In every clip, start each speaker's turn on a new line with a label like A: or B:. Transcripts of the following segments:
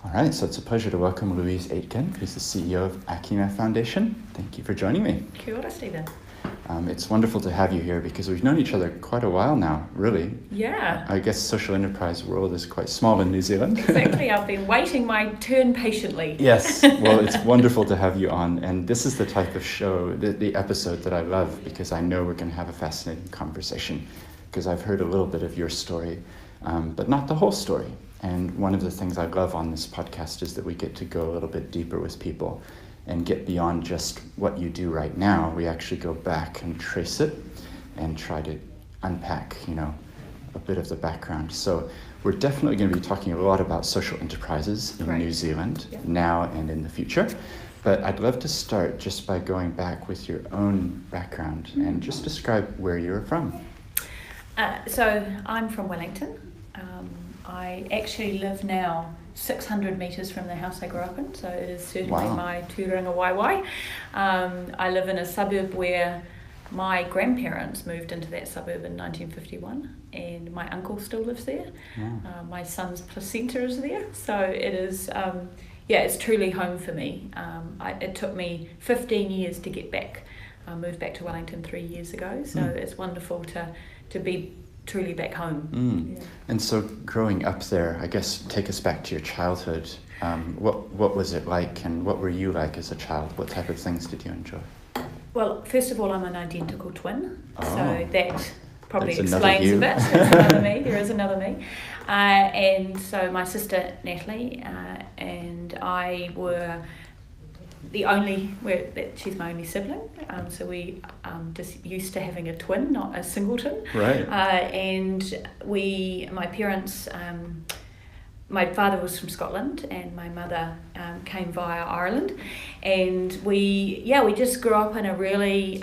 A: All right, so it's a pleasure to welcome Louise Aitken, who's the CEO of Ākina Foundation. Thank you for joining me.
B: Kia ora, Stephen.
A: It's wonderful to have you here because we've known each other quite a while now, really.
B: Yeah.
A: I guess social enterprise world is quite small in New Zealand.
B: Exactly, I've been waiting my turn patiently.
A: Yes, well, it's wonderful to have you on. And this is the type of show, the episode that I love because I know we're going to have a fascinating conversation because I've heard a little bit of your story, but not the whole story. And one of the things I love on this podcast is that we get to go a little bit deeper with people and get beyond just what you do right now. We actually go back and trace it and try to unpack, a bit of the background. So we're definitely going to be talking a lot about social enterprises in New Zealand now and in the future. But I'd love to start just by going back with your own background and just describe where you're from.
B: So I'm from Wellington. I actually live now 600 metres from the house I grew up in, so it is certainly my tūranga waiwai. I live in a suburb where my grandparents moved into that suburb in 1951, and my uncle still lives there. My son's placenta is there, so it is, it's truly home for me. It took me 15 years to get back. I moved back to Wellington 3 years ago, so it's wonderful to be truly back home. Yeah.
A: And so growing up there, I guess take us back to your childhood. What was it like and what were you like as a child? What type of things did you enjoy?
B: Well, first of all, I'm an identical twin, so that probably
A: That's
B: explains a bit. That's another me. There is another me. And so my sister Natalie and I were she's my only sibling, so we just used to having a twin, not a singleton.
A: Right.
B: And my parents, my father was from Scotland and my mother came via Ireland, and we just grew up in a really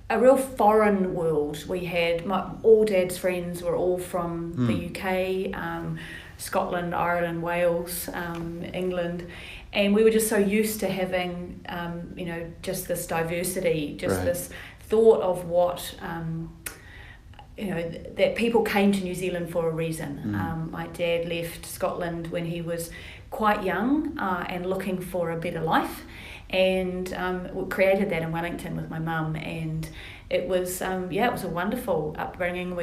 B: a real foreign world. We had all Dad's friends were all from the UK, Scotland, Ireland, Wales, England. And we were just so used to having, just this diversity, this thought of what, that people came to New Zealand for a reason. My dad left Scotland when he was quite young and looking for a better life. And we created that in Wellington with my mum. And it was, it was a wonderful upbringing.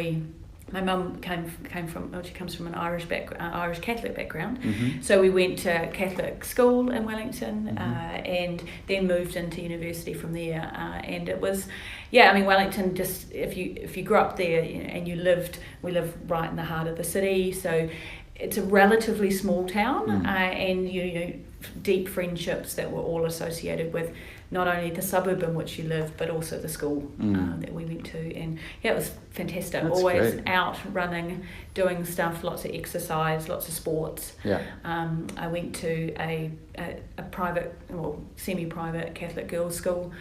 B: My mum she comes from an Irish Catholic background, so we went to Catholic school in Wellington and then moved into university from there. And it was, Wellington. Just if you grew up there and we live right in the heart of the city, so it's a relatively small town, and deep friendships that were all associated with not only the suburb in which you live, but also the school that we went to. And it was fantastic.
A: That's
B: always
A: great.
B: Out running, doing stuff, lots of exercise, lots of sports. I went to a private, semi-private Catholic girls' school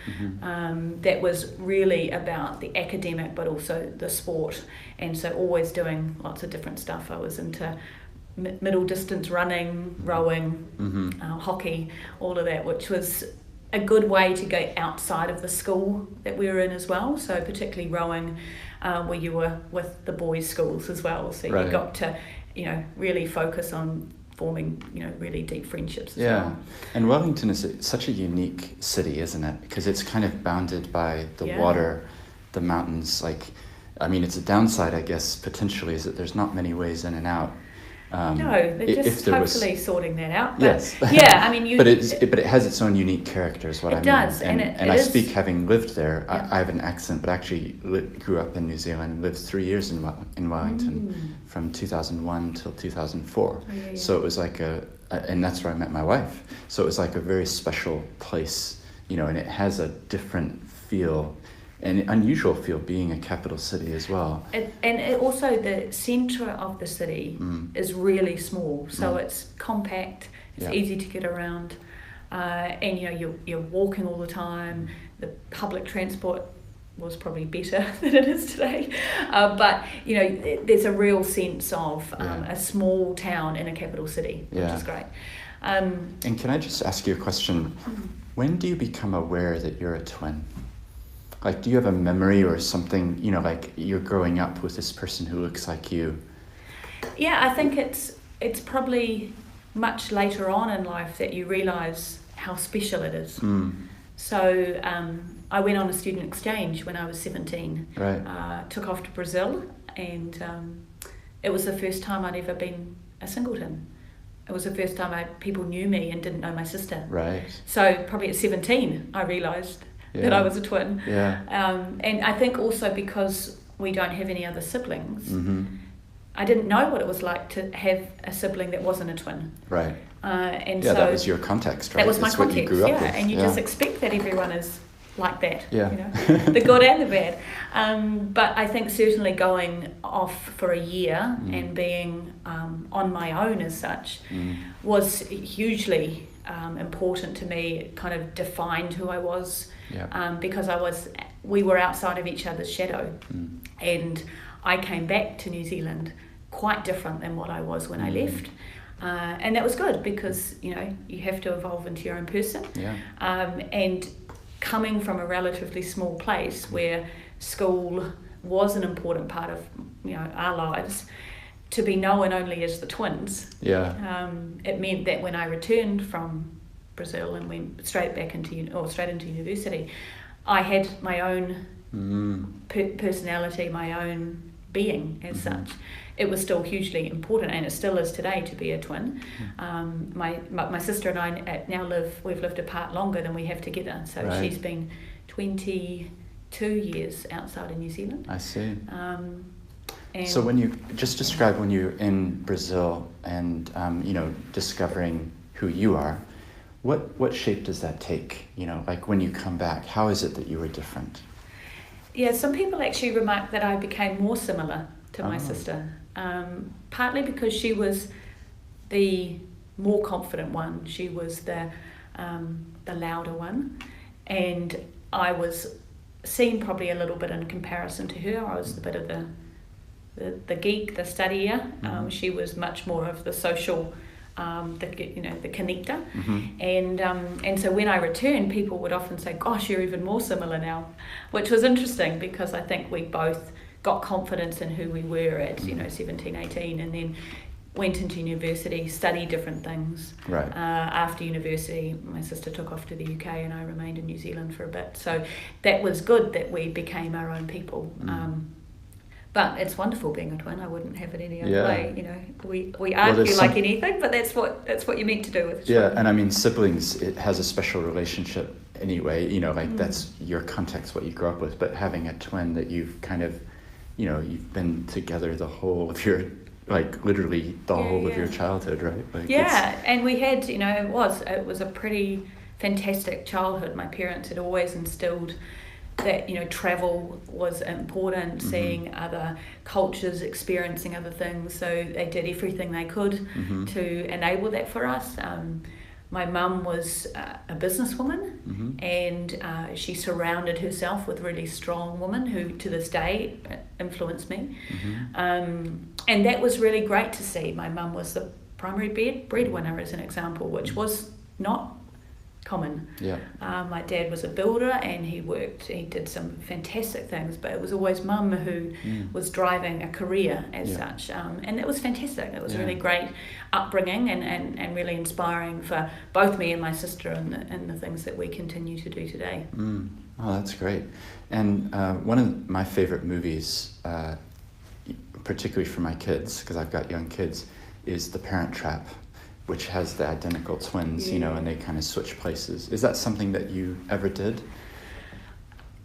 B: that was really about the academic, but also the sport. And so always doing lots of different stuff. I was into middle distance running, rowing, hockey, all of that, which was a good way to go outside of the school that we were in as well. So particularly rowing, where you were with the boys' schools as well. So you got to, really focus on forming, really deep friendships as well.
A: And Wellington is such a unique city, isn't it? Because it's kind of bounded by the water, the mountains. It's a downside, I guess, potentially, is that there's not many ways in and out.
B: No, they're just hopefully sorting that out. But
A: yes. But it has its own unique character, is what I mean. It does, and I speak having lived there. I have an accent, but actually grew up in New Zealand. Lived 3 years in Wellington, from 2001 till 2004. So it was like and that's where I met my wife. So it was like a very special place, and it has a different feel. An unusual feel being a capital city as well.
B: And also the centre of the city is really small, so it's compact, it's easy to get around, and you're walking all the time. The public transport was probably better than it is today, but there's a real sense of a small town in a capital city, which is great.
A: And can I just ask you a question? When do you become aware that you're a twin? Do you have a memory or something, you're growing up with this person who looks like you?
B: Yeah, I think it's probably much later on in life that you realise how special it is. So I went on a student exchange when I was 17.
A: Right.
B: Took off to Brazil, and it was the first time I'd ever been a singleton. It was the first time people knew me and didn't know my sister.
A: Right.
B: So probably at 17 I realised that I was a twin.
A: Yeah.
B: And I think also because we don't have any other siblings, I didn't know what it was like to have a sibling that wasn't a twin.
A: Right.
B: And
A: so
B: that
A: was your context, right?
B: That was my
A: That's
B: context,
A: what you grew up with.
B: And you just expect that everyone is like that,
A: Yeah.
B: you know, the good and the bad. But I think certainly going off for a year and being on my own as such was hugely important to me. It kind of defined who I was, because we were outside of each other's shadow, and I came back to New Zealand quite different than what I was when I left. And that was good because, you know, you have to evolve into your own person.
A: Yeah.
B: And coming from a relatively small place where school was an important part of, you know, our lives, to be known only as the twins, it meant that when I returned from Brazil and went straight into university, I had my own personality, my own being as such. It was still hugely important, and it still is today, to be a twin. My sister and I we've lived apart longer than we have together. So she's been 22 years outside of New Zealand.
A: I see.
B: And
A: so when you just describe when you're in Brazil and you know, discovering who you are, what shape does that take? You know, like when you come back, how is it that you were different?
B: Yeah, some people actually remark that I became more similar to my sister, partly because she was the more confident one. She was the louder one, and I was seen probably a little bit in comparison to her. I was a bit of the geek, the studier. She was much more of the social, the connector. And so when I returned, people would often say, "Gosh, you're even more similar now," which was interesting because I think we both got confidence in who we were at 17, 18, and then went into university, studied different things.
A: Right.
B: After university, my sister took off to the UK and I remained in New Zealand for a bit. So that was good that we became our own people. But it's wonderful being a twin. I wouldn't have it any other way. You know, we argue like anything, but that's what you're meant to do with children.
A: Yeah, and I mean, siblings, it has a special relationship anyway. You know, like that's your context, what you grew up with. But having a twin that you've kind of, you know, you've been together the whole of your, like literally the whole of your childhood, right? Like
B: and we had, you know, it was a pretty fantastic childhood. My parents had always instilled that, you know, travel was important, seeing other cultures, experiencing other things. So they did everything they could to enable that for us. My mum was a businesswoman, and she surrounded herself with really strong women who, to this day, influenced me. And that was really great to see. My mum was the primary breadwinner, as an example, which was not common. My dad was a builder, and he did some fantastic things, but it was always mum who was driving a career as such, and it was fantastic. It was really great upbringing and really inspiring for both me and my sister and the things that we continue to do today.
A: Oh, that's great. And one of my favorite movies, particularly for my kids, because I've got young kids, is The Parent Trap, which has the identical twins, you know, and they kind of switch places. Is that something that you ever did?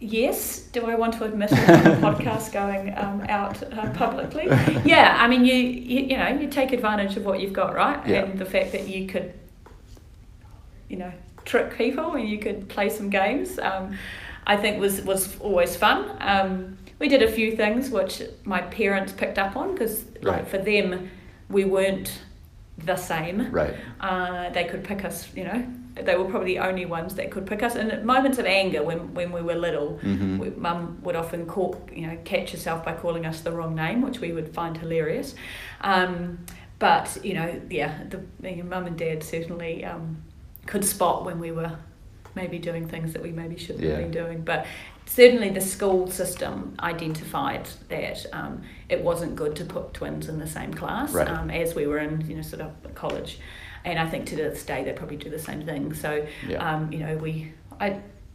B: Yes. Do I want to admit it on the podcast going out publicly? Yeah. I mean, you know, you take advantage of what you've got, right?
A: Yeah.
B: And the fact that you could, you know, trick people and you could play some games, I think was always fun. We did a few things which my parents picked up on because, like, for them, we weren't the same. Right. They could pick us, you know, they were probably the only ones that could pick us. And at moments of anger, when we were little, Mum would often catch herself by calling us the wrong name, which we would find hilarious. But, you know, Mum and Dad certainly could spot when we were maybe doing things that we maybe shouldn't have been doing. But certainly the school system identified that it wasn't good to put twins in the same class as we were in, you know, sort of college. And I think to this day they probably do the same thing. So,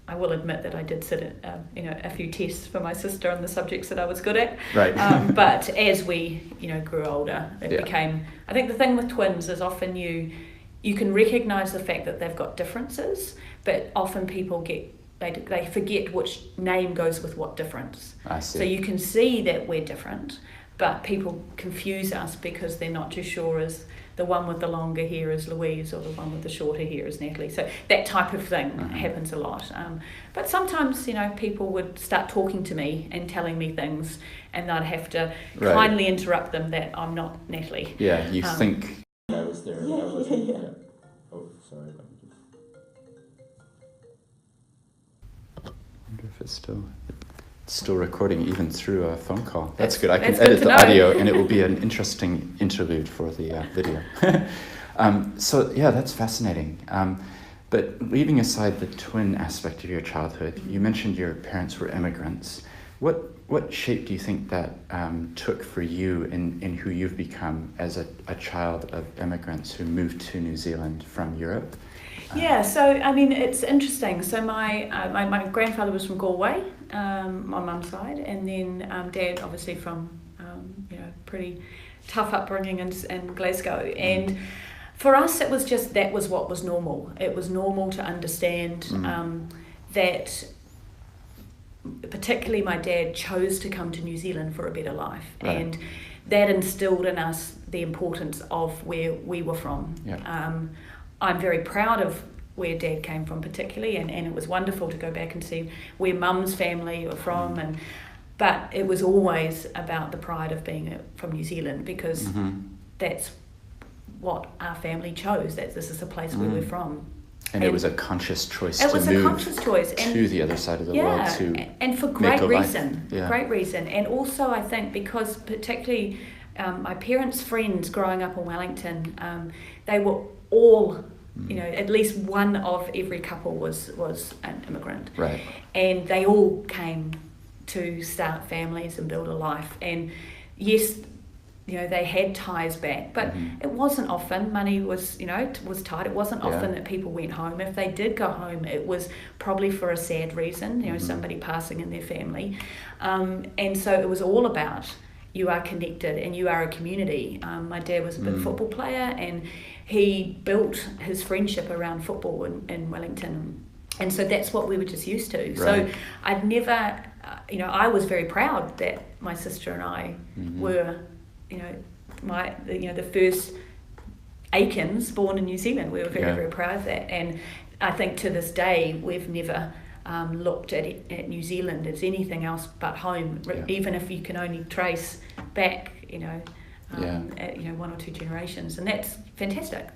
B: I will admit that I did sit at, a few tests for my sister on the subjects that I was good at.
A: Right.
B: But as we, grew older, it became, I think the thing with twins is often you can recognise the fact that they've got differences, but often people they forget which name goes with what difference.
A: I see.
B: So you can see that we're different, but people confuse us because they're not too sure as the one with the longer hair is Louise or the one with the shorter hair is Natalie. So that type of thing happens a lot. But sometimes, people would start talking to me and telling me things, and I'd have to kindly interrupt them that I'm not Natalie.
A: Yeah, you think... I was there. Yeah. Oh, sorry. Let me just... I wonder if it's still recording even through a phone call. That's good. I can edit the audio and it will be an interesting interlude for the video. So yeah, that's fascinating. But leaving aside the twin aspect of your childhood, you mentioned your parents were immigrants. What shape do you think that took for you in who you've become as a child of immigrants who moved to New Zealand from Europe?
B: Yeah, so it's interesting. So my grandfather was from Galway, on mum's side, and then Dad obviously from pretty tough upbringing in Glasgow. And for us, it was just that was what was normal. It was normal to understand that, particularly my dad chose to come to New Zealand for a better life, and that instilled in us the importance of where we were from. Yeah. I'm very proud of where Dad came from particularly, and it was wonderful to go back and see where Mum's family were from, but it was always about the pride of being from New Zealand, because that's what our family chose, that this is a place where we're from.
A: And it was a conscious choice to move to the other side of the world
B: and for great reason. Great reason. And also I think because particularly my parents' friends growing up in Wellington, they were all, at least one of every couple was an immigrant. Right. And they all came to start families and build a life. And yes, they had ties back, but it wasn't often. Money was, was tight. It wasn't often that people went home. If they did go home, it was probably for a sad reason, somebody passing in their family. And so it was all about, you are connected and you are a community. My dad was a big football player, and he built his friendship around football in Wellington. And so that's what we were just used to. Right. So I'd never, I was very proud that my sister and I were, the first Aikens born in New Zealand. We were very, very proud of that. And I think to this day, we've never looked at New Zealand as anything else but home, even if you can only trace back, at, one or two generations, and that's fantastic.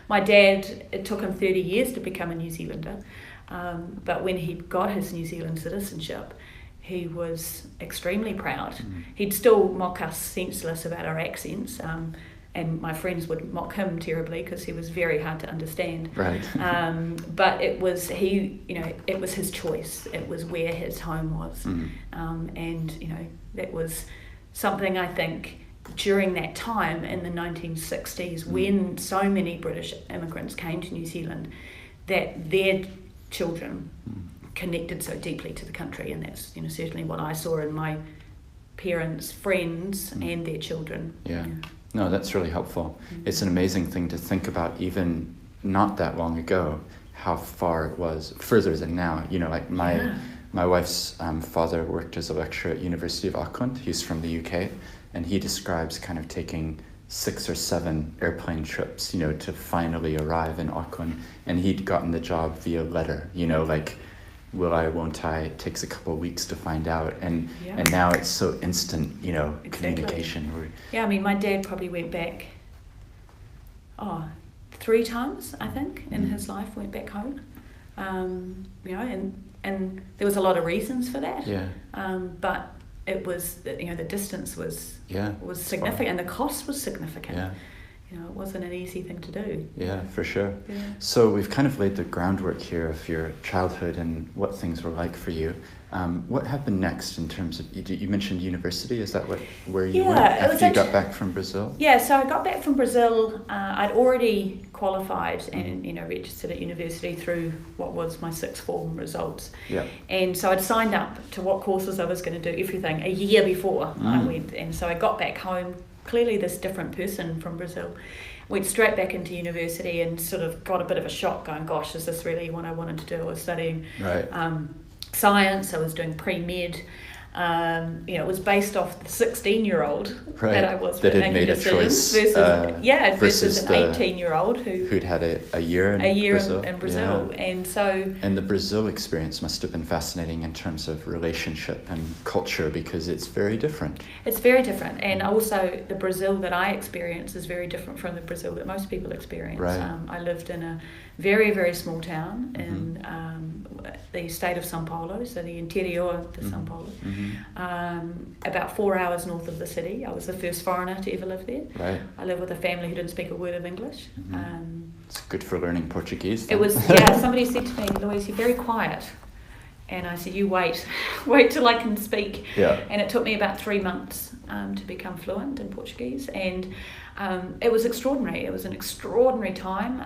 B: My dad, it took him 30 years to become a New Zealander, but when he got his New Zealand citizenship, he was extremely proud. He'd still mock us senseless about our accents, and my friends would mock him terribly because he was very hard to understand. Right. But it was it was his choice. It was where his home was, and that was something I think during that time in the 1960s when so many British immigrants came to New Zealand, that their children connected so deeply to the country, and that's certainly what I saw in my parents' friends and their children. No, that's really helpful. It's an amazing thing to think about, even not that long ago, how far it was further than now. Like my wife's father worked as a lecturer at University of Auckland. He's from the UK, and he describes kind of taking 6 or 7 airplane trips, to finally arrive in Auckland. And he'd gotten the job via letter, like, will I, won't I? It takes a couple of weeks to find out. And now it's so instant, communication. Yeah, my dad probably went back, 3 times, I think, in his life, went back home. And there was a lot of reasons for that. But it was, the distance was significant, and the cost was significant. it wasn't an easy thing to do.
A: Yeah, for sure.
B: Yeah.
A: So we've kind of laid the groundwork here of your childhood and what things were like for you. What happened next in terms of, you mentioned university, is that where you went after you got back from Brazil?
B: Yeah, so I got back from Brazil. I'd already qualified and registered at university through what was my sixth form results.
A: Yeah.
B: And so I'd signed up to what courses I was going to do, everything, a year before I went. And so I got back home, clearly this different person from Brazil. Went straight back into university and sort of got a bit of a shock going, gosh, is this really what I wanted to do? I was studying science, I was doing pre-med. It was based off the 16-year-old that I was
A: that had made a choice
B: versus an 18-year-old who'd
A: had a year in Brazil.
B: Yeah.
A: And the Brazil experience must have been fascinating in terms of relationship and culture, because it's very different.
B: It's very different, and also the Brazil that I experience is very different from the Brazil that most people experience.
A: Right.
B: I lived in a very, very small town in the state of São Paulo, so the interior of São Paulo, about 4 hours north of the city. I was the first foreigner to ever live there.
A: Right.
B: I lived with a family who didn't speak a word of English.
A: It's good for learning Portuguese.
B: Then. It was, somebody said to me, Louise, you're very quiet. And I said, you wait till I can speak.
A: Yeah.
B: And it took me about 3 months to become fluent in Portuguese. And it was extraordinary. It was an extraordinary time.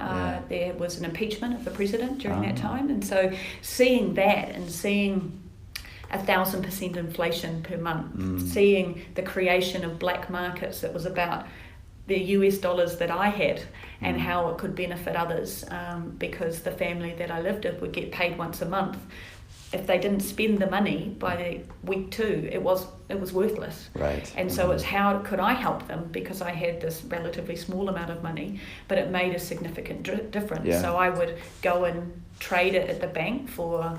B: There was an impeachment of the president during that time. And so seeing that and seeing 1,000% inflation per month, seeing the creation of black markets that was about the US dollars that I had and how it could benefit others, because the family that I lived with would get paid once a month. If they didn't spend the money by week 2, it was worthless.
A: Right.
B: And so it's how could I help them, because I had this relatively small amount of money, but it made a significant difference.
A: Yeah.
B: So I would go and trade it at the bank for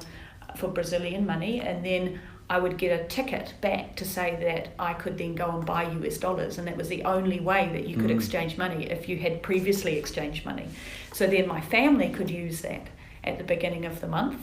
B: Brazilian money, and then I would get a ticket back to say that I could then go and buy US dollars, and that was the only way that you could exchange money if you had previously exchanged money. So then my family could use that at the beginning of the month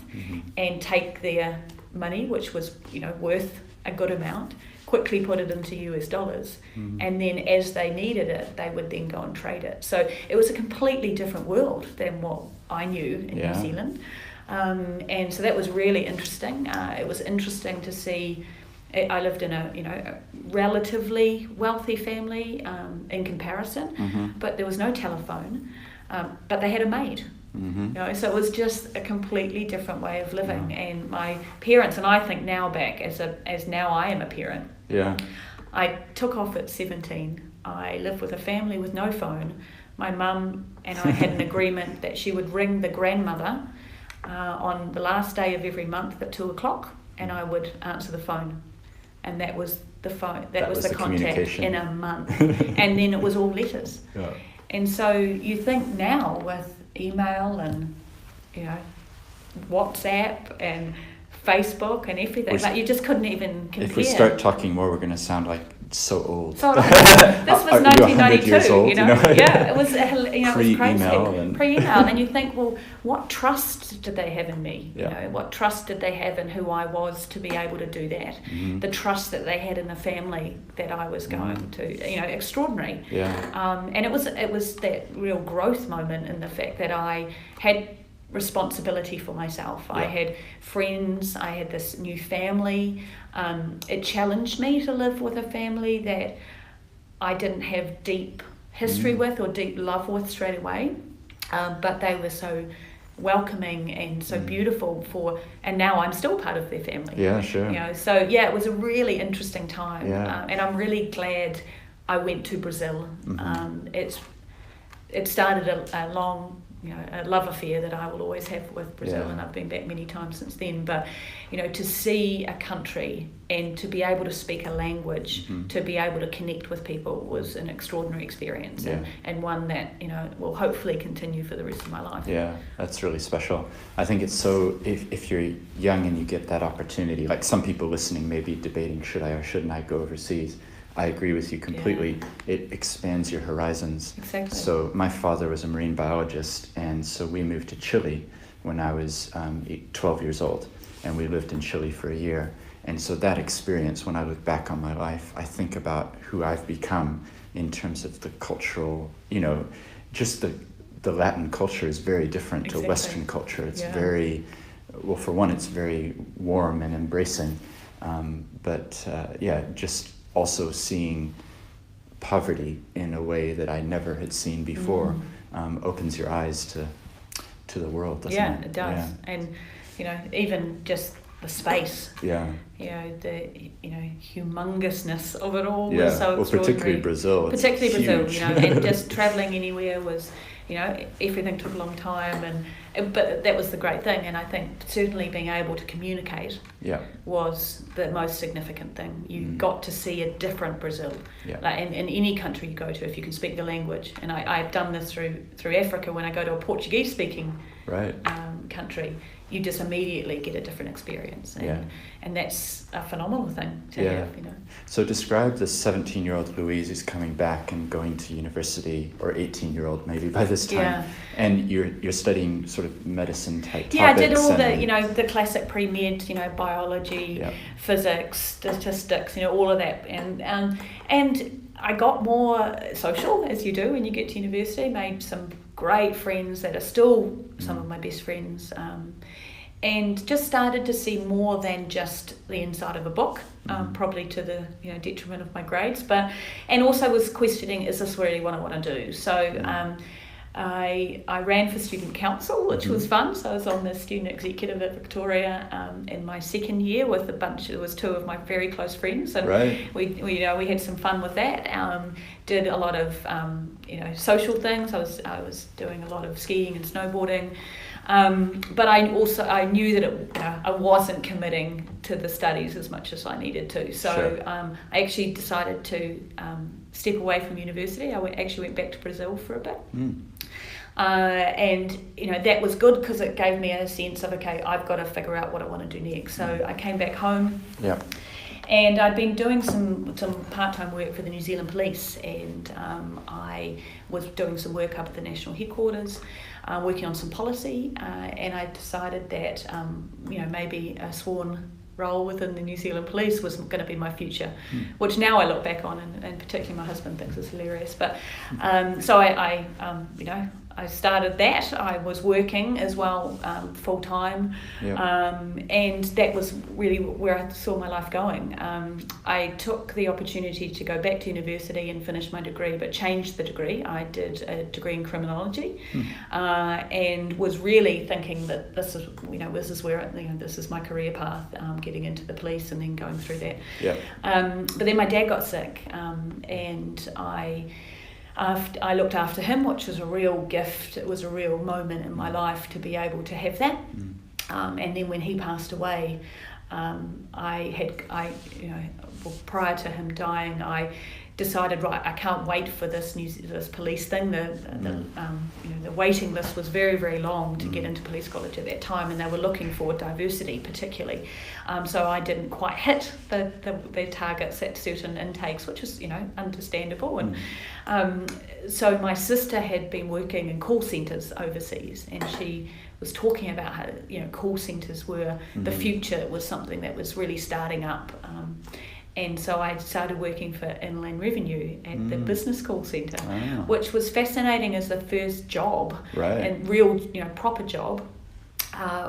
B: and take their money, which was worth a good amount, quickly put it into US dollars, and then as they needed it, they would then go and trade it. So it was a completely different world than what I knew in New Zealand. And so that was really interesting. It was interesting to see. I lived in a relatively wealthy family in comparison, but there was no telephone, but they had a maid. So it was just a completely different way of living. And my parents, and I think now back as now I am a parent.
A: Yeah.
B: I took off at 17. I lived with a family with no phone. My mum and I had an agreement that she would ring the grandmother on the last day of every month at 2:00, and I would answer the phone, and that was the phone. That was the contact in a month, and then it was all letters.
A: Yeah.
B: And so you think now with email and WhatsApp and Facebook and everything, like you just couldn't even compare.
A: If we start talking more, we're going to sound like so old.
B: So this was 1992,
A: old,
B: Yeah, it was it was crazy. Pre-email, and you think, well, what trust did they have in me? What trust did they have in who I was to be able to do that? The trust that they had in the family that I was going to, extraordinary.
A: Yeah.
B: And it was that real growth moment in the fact that I had responsibility for myself. I had friends, I had this new family. It challenged me to live with a family that I didn't have deep history with or deep love with straight away, but they were so welcoming and so beautiful and now I'm still part of their family.
A: Yeah, sure.
B: So it was a really interesting time. And I'm really glad I went to Brazil. It started a long a love affair that I will always have with Brazil, and I've been back many times since then. But to see a country and to be able to speak a language, to be able to connect with people was an extraordinary experience, and one that will hopefully continue for the rest of my life.
A: Yeah, that's really special. I think it's so, if you're young and you get that opportunity, like some people listening may be debating, should I or shouldn't I go overseas? I agree with you completely. Yeah. It expands your horizons.
B: Exactly.
A: So my father was a marine biologist, and so we moved to Chile when I was 12 years old, and we lived in Chile for a year. And so that experience, when I look back on my life, I think about who I've become in terms of the cultural, just the Latin culture is very different to Western culture. It's very, well, for one, it's very warm and embracing. But just also seeing poverty in a way that I never had seen before opens your eyes to the world, doesn't it?
B: Yeah, it does. Yeah. And, even just the space.
A: Yeah.
B: The humongousness of it all was so extraordinary.
A: Particularly Brazil.
B: And just travelling anywhere was, everything took a long time, but that was the great thing. And I think certainly being able to communicate was the most significant thing. You got to see a different Brazil. Yeah. Like in any country you go to, if you can speak the language. And I've done this through Africa. When I go to a Portuguese speaking country, you just immediately get a different experience. And that's a phenomenal thing to have,
A: So describe the 17-year-old Louise who's coming back and going to university, or 18-year-old maybe by this time. Yeah. And you're studying sort of medicine type topics.
B: Yeah, I did all the classic pre-med, biology, physics, statistics, all of that. And I got more social, as you do when you get to university, made some great friends that are still some of my best friends, and just started to see more than just the inside of a book, probably to the detriment of my grades, and also was questioning, is this really what I want to do? So I ran for student council, which was fun. So I was on the student executive at Victoria in my second year with it was two of my very close friends, and we had some fun with that. Did a lot of social things. I was doing a lot of skiing and snowboarding, but I knew that I wasn't committing to the studies as much as I needed to. So I actually decided to step away from university. I actually went back to Brazil for a bit. And that was good because it gave me a sense of, okay, I've got to figure out what I want to do next. So I came back home. Yeah. And I'd been doing some part-time work for the New Zealand Police, and I was doing some work up at the national headquarters, working on some policy, and I decided that maybe a sworn role within the New Zealand Police was going to be my future, which now I look back on, and particularly my husband thinks is hilarious. But so I started that. I was working as well full time, and that was really where I saw my life going. I took the opportunity to go back to university and finish my degree, but changed the degree. I did a degree in criminology, and was really thinking that this is where this is my career path, getting into the police and then going through that. But then my dad got sick, and I looked after him, which was a real gift. It was a real moment in my life to be able to have that. And then when he passed away, prior to him dying, I decided, right, I can't wait for this police thing. The waiting list was very, very long to get into police college at that time, and they were looking for diversity particularly. So I didn't quite hit the targets at certain intakes, which is understandable. And so my sister had been working in call centres overseas, and she was talking about how call centres were the future. It was something that was really starting up. And so I started working for Inland Revenue at the business call centre, which was fascinating as the first job, and real, proper job,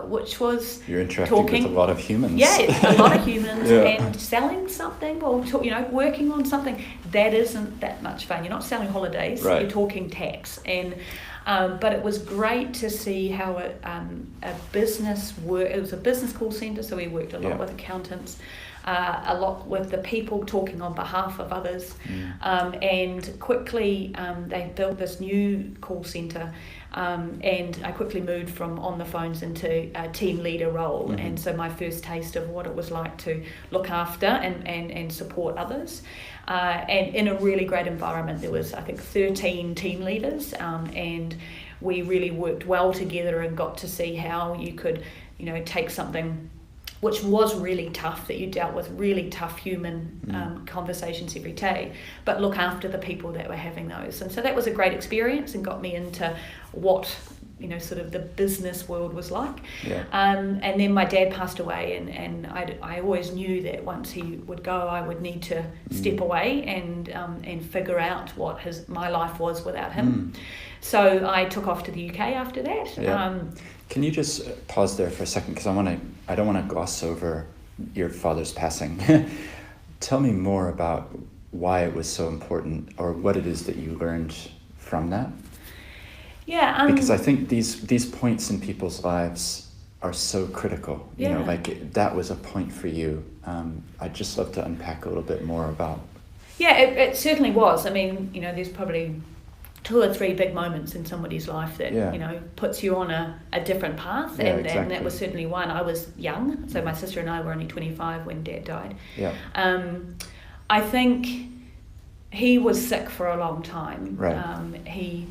B: which was
A: you're interacting with a lot of humans.
B: Yeah, a lot of humans, and selling something, or working on something that isn't that much fun. You're not selling holidays. You're talking tax, and but it was great to see how a business worked. It was a business call centre, so we worked a lot with accountants. A lot with the people talking on behalf of others, and quickly they built this new call centre, and I quickly moved from on the phones into a team leader role, and so my first taste of what it was like to look after and support others, and in a really great environment. There was, I think, 13 team leaders, and we really worked well together and got to see how you could take something which was really tough, that you dealt with really tough human conversations every day, but look after the people that were having those. And so that was a great experience and got me into what sort of the business world was like.
A: Yeah.
B: And then my dad passed away, and I always knew that once he would go, I would need to step away and figure out what my life was without him. So I took off to the UK after that.
A: Yeah. Can you just pause there for a second, because I don't want to gloss over your father's passing. Tell me more about why it was so important, or what it is that you learned from that.
B: Yeah,
A: because I think these points in people's lives are so critical. You know, like that was a point for you. I'd just love to unpack a little bit more about.
B: Yeah, it certainly was. I mean, there's probably 2 or 3 big moments in somebody's life that puts you on a different path, and that was certainly one. I was young, so my sister and I were only 25 when Dad died.
A: Yeah.
B: I think he was sick for a long time.
A: Right.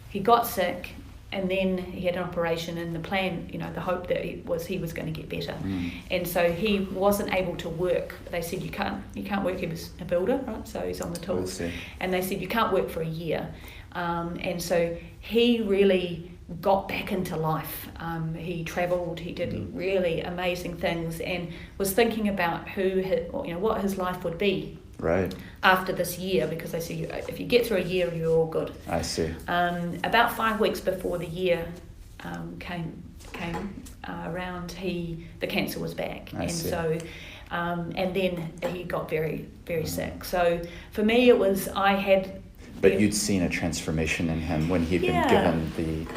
B: He got sick, and then he had an operation, and the plan, the hope that he was going to get better. And so he wasn't able to work. They said you can't work. He was a builder, right? So he's on the tools. And they said you can't work for a year. And so he really got back into life. He travelled, he did really amazing things, and was thinking about what his life would be.
A: Right.
B: After this year, because they said if you get through a year, you're all good.
A: I see.
B: About 5 weeks before the year came around, the cancer was back.
A: I see.
B: So, and then he got very, very sick. So for me, it was
A: But you'd seen a transformation in him when he'd been given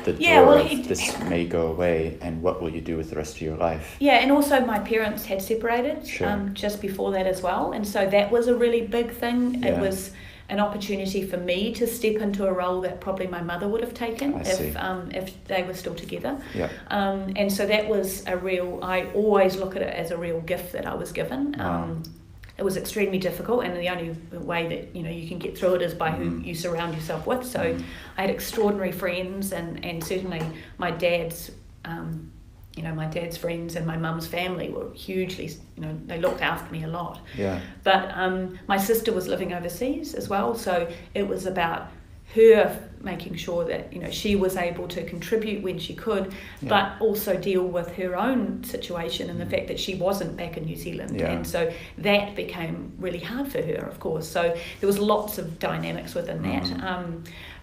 A: the door of this may go away, and what will you do with the rest of your life?
B: Yeah, and also my parents had separated just before that as well, and so that was a really big thing.
A: Yeah.
B: It was an opportunity for me to step into a role that probably my mother would have taken if they were still together.
A: Yeah.
B: And so that was I always look at it as a real gift that I was given. It was extremely difficult, and the only way that you can get through it is by who you surround yourself with. So I had extraordinary friends, and certainly my dad's friends and my mum's family were hugely, they looked after me a lot.
A: Yeah.
B: But my sister was living overseas as well, so it was about her making sure that she was able to contribute when she could, but also deal with her own situation and the fact that she wasn't back in New Zealand, and so that became really hard for her, of course. So there was lots of dynamics within that,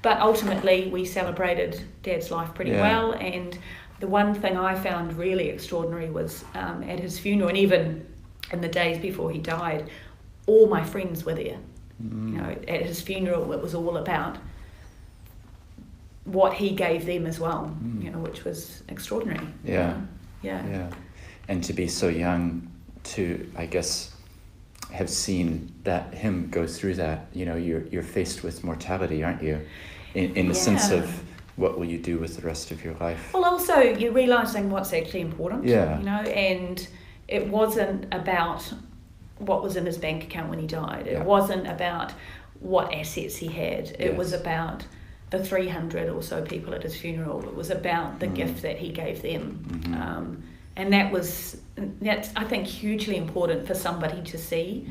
B: but ultimately we celebrated Dad's life pretty well. And the one thing I found really extraordinary was at his funeral, and even in the days before he died, all my friends were there. At his funeral, it was all about what he gave them as well, which was extraordinary.
A: Yeah.
B: And
A: to be so young to, I guess, have seen him go through that. You're faced with mortality, aren't you? In the sense of, what will you do with the rest of your life?
B: Well, also you're realising what's actually important.
A: Yeah.
B: And it wasn't about what was in his bank account when he died. It
A: Yeah.
B: wasn't about what assets he had. It
A: Yes.
B: was about the 300 or so people at his funeral. It was about the gift that he gave them. And that's, I think, hugely important for somebody to see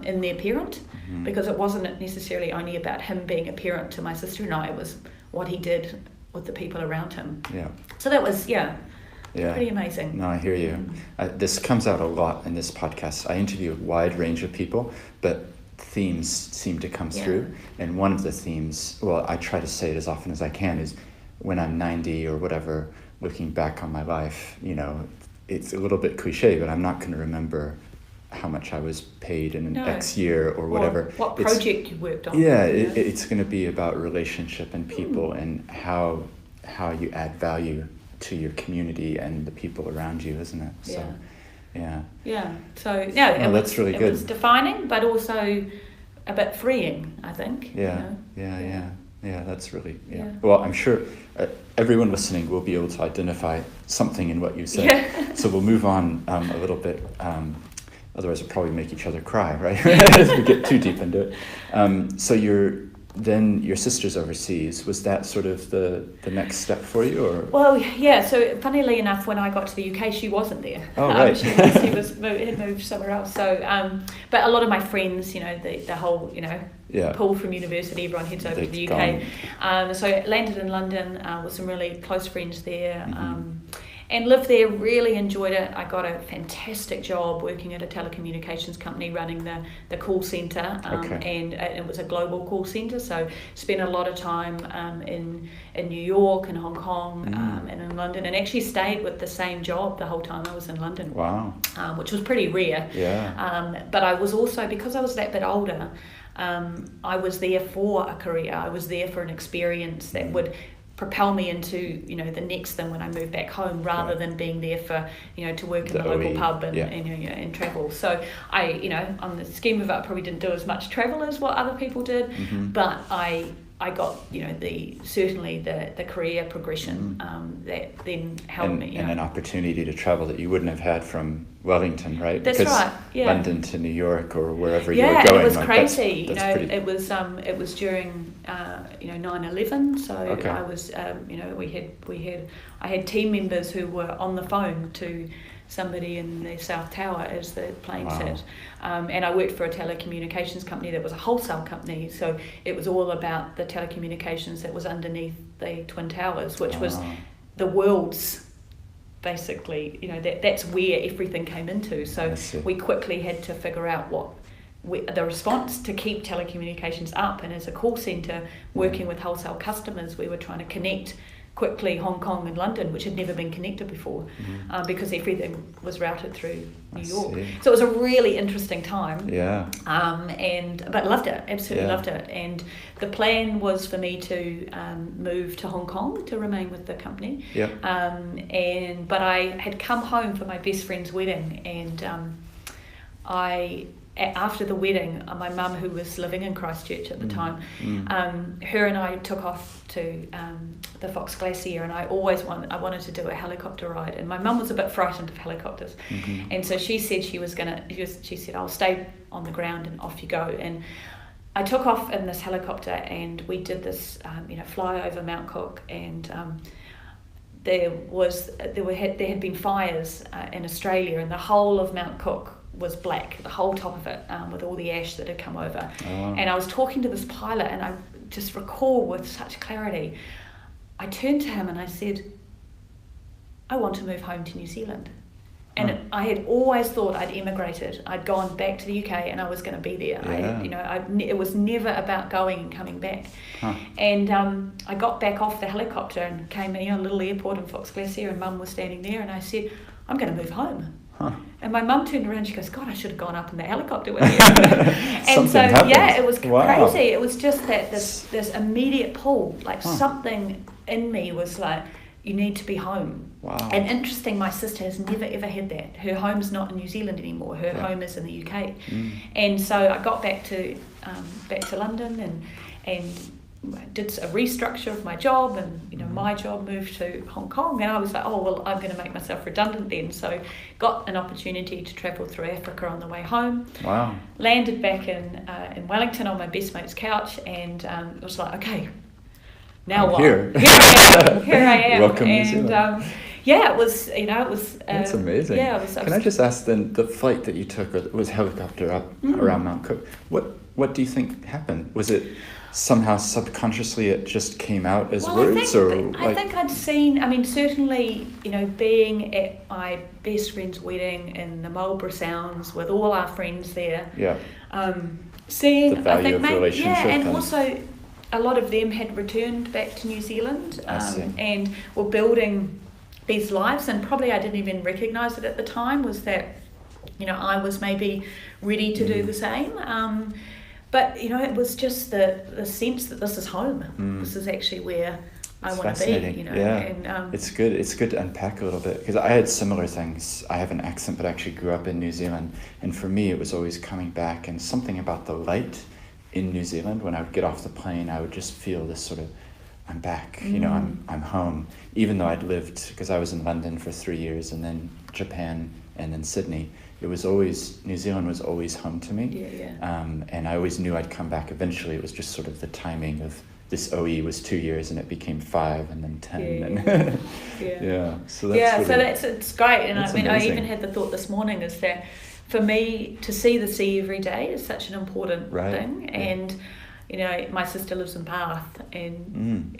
B: in their parent, because it wasn't necessarily only about him being a parent to my sister and I. It was what he did with the people around him.
A: Yeah.
B: So that was, pretty amazing.
A: No, I hear you. This comes out a lot in this podcast. I interview a wide range of people, but themes seem to come through. And one of the themes, well, I try to say it as often as I can, is when I'm 90 or whatever, looking back on my life, it's a little bit cliche, but I'm not going to remember how much I was paid in an X year or whatever.
B: Or what project you worked on.
A: Yeah, it's going to be about relationship and people and how you add value to your community and the people around you, isn't it? So, So that's really good.
B: It was defining, but also a bit freeing, I think.
A: Yeah, that's really, Well, I'm sure everyone listening will be able to identify something in what you said. So we'll move on a little bit. Otherwise we'll probably make each other cry, right? As we get too deep into it. So then your sister's overseas. Was that sort of the next step for you, or?
B: Well, yeah. So, funnily enough, when I got to the UK, she wasn't there.
A: Oh, right.
B: She had moved somewhere else. So, but a lot of my friends, the whole, pool from university, everyone heads over to the UK. So, landed in London with some really close friends there. And lived there, really enjoyed it. I got a fantastic job working at a telecommunications company running the call centre, and it was a global call centre, so spent a lot of time in New York and Hong Kong and in London, and actually stayed with the same job the whole time I was in London.
A: Wow.
B: Which was pretty rare.
A: Yeah.
B: But I was also, because I was that bit older, I was there for a career. I was there for an experience that would propel me into the next thing when I moved back home, rather than being there for to work in the local pub and travel. So I on the scheme of it, I probably didn't do as much travel as what other people did, but I got certainly the career progression that then helped me.
A: And an opportunity to travel that you wouldn't have had from Wellington, right?
B: That's
A: because
B: right. Yeah.
A: London to New York or wherever you were going.
B: Yeah, it was crazy.
A: That's
B: it was during 9/11. So I was I had team members who were on the phone to somebody in the South Tower as the plane hit. And I worked for a telecommunications company that was a wholesale company, so it was all about the telecommunications that was underneath the Twin Towers, which was the world's, basically, that's where everything came into. So we quickly had to figure out the response to keep telecommunications up, and as a call centre working with wholesale customers, we were trying to connect quickly Hong Kong and London, which had never been connected before, because everything was routed through New York. So it was a really interesting time. Yeah. But loved it, absolutely loved it. And the plan was for me to move to Hong Kong to remain with the company. Yeah. But I had come home for my best friend's wedding, and after the wedding, my mum, who was living in Christchurch at the time, her and I took off to the Fox Glacier, and I wanted to do a helicopter ride, and my mum was a bit frightened of helicopters, and so she said she said, I'll stay on the ground and off you go. And I took off in this helicopter, and we did this fly over Mount Cook, and there had been fires in Australia, and the whole of Mount Cook was black, the whole top of it, with all the ash that had come over. And I was talking to this pilot, and I just recall with such clarity, I turned to him and I said, I want to move home to New Zealand. And I had always thought I'd emigrated. I'd gone back to the UK and I was going to be there. It was never about going and coming back. And I got back off the helicopter and came in a little airport in Fox Glacier, and Mum was standing there, and I said, I'm going to move home. And my mum turned around and she goes, God, I should have gone up in the helicopter with you. And so, it was crazy. It was just that this immediate pull, like something in me was like, you need to be home. Wow. And interesting, my sister has never ever had that. Her home's not in New Zealand anymore. Her home is in the UK. And so I got back to London and did a restructure of my job, and my job moved to Hong Kong, and I was like, oh well, I'm going to make myself redundant then. So got an opportunity to travel through Africa on the way home. Wow. Landed back in Wellington on my best mate's couch, and it was like, okay, now what? Here I am.
A: Welcome, New Zealand.
B: It was,
A: That's amazing. Yeah, Can I just ask then, the flight that you took was helicopter up around Mount Cook. What do you think happened? Was it somehow subconsciously it just came out as words?
B: I think I'd seen, certainly, being at my best friend's wedding in the Marlborough Sounds with all our friends there. Yeah. Seeing
A: the value of relationship.
B: Yeah, and also a lot of them had returned back to New Zealand and were building these lives, and probably I didn't even recognise it at the time, was that, I was maybe ready to do the same. But, it was just the sense that this is home. This is actually where I want to be, And,
A: it's good to unpack a little bit, because I had similar things. I have an accent, but I actually grew up in New Zealand. And for me, it was always coming back, and something about the light in New Zealand, when I would get off the plane, I would just feel this sort of, I'm back, I'm home. Even though I'd lived, because I was in London for 3 years, and then Japan and then Sydney, New Zealand was always home to me. And I always knew I'd come back eventually. It was just sort of the timing of this OE was 2 years and it became 5 and then 10. So that's
B: it's great. And
A: amazing.
B: I even had the thought this morning is that for me to see the sea every day is such an important thing. And my sister lives in Bath, and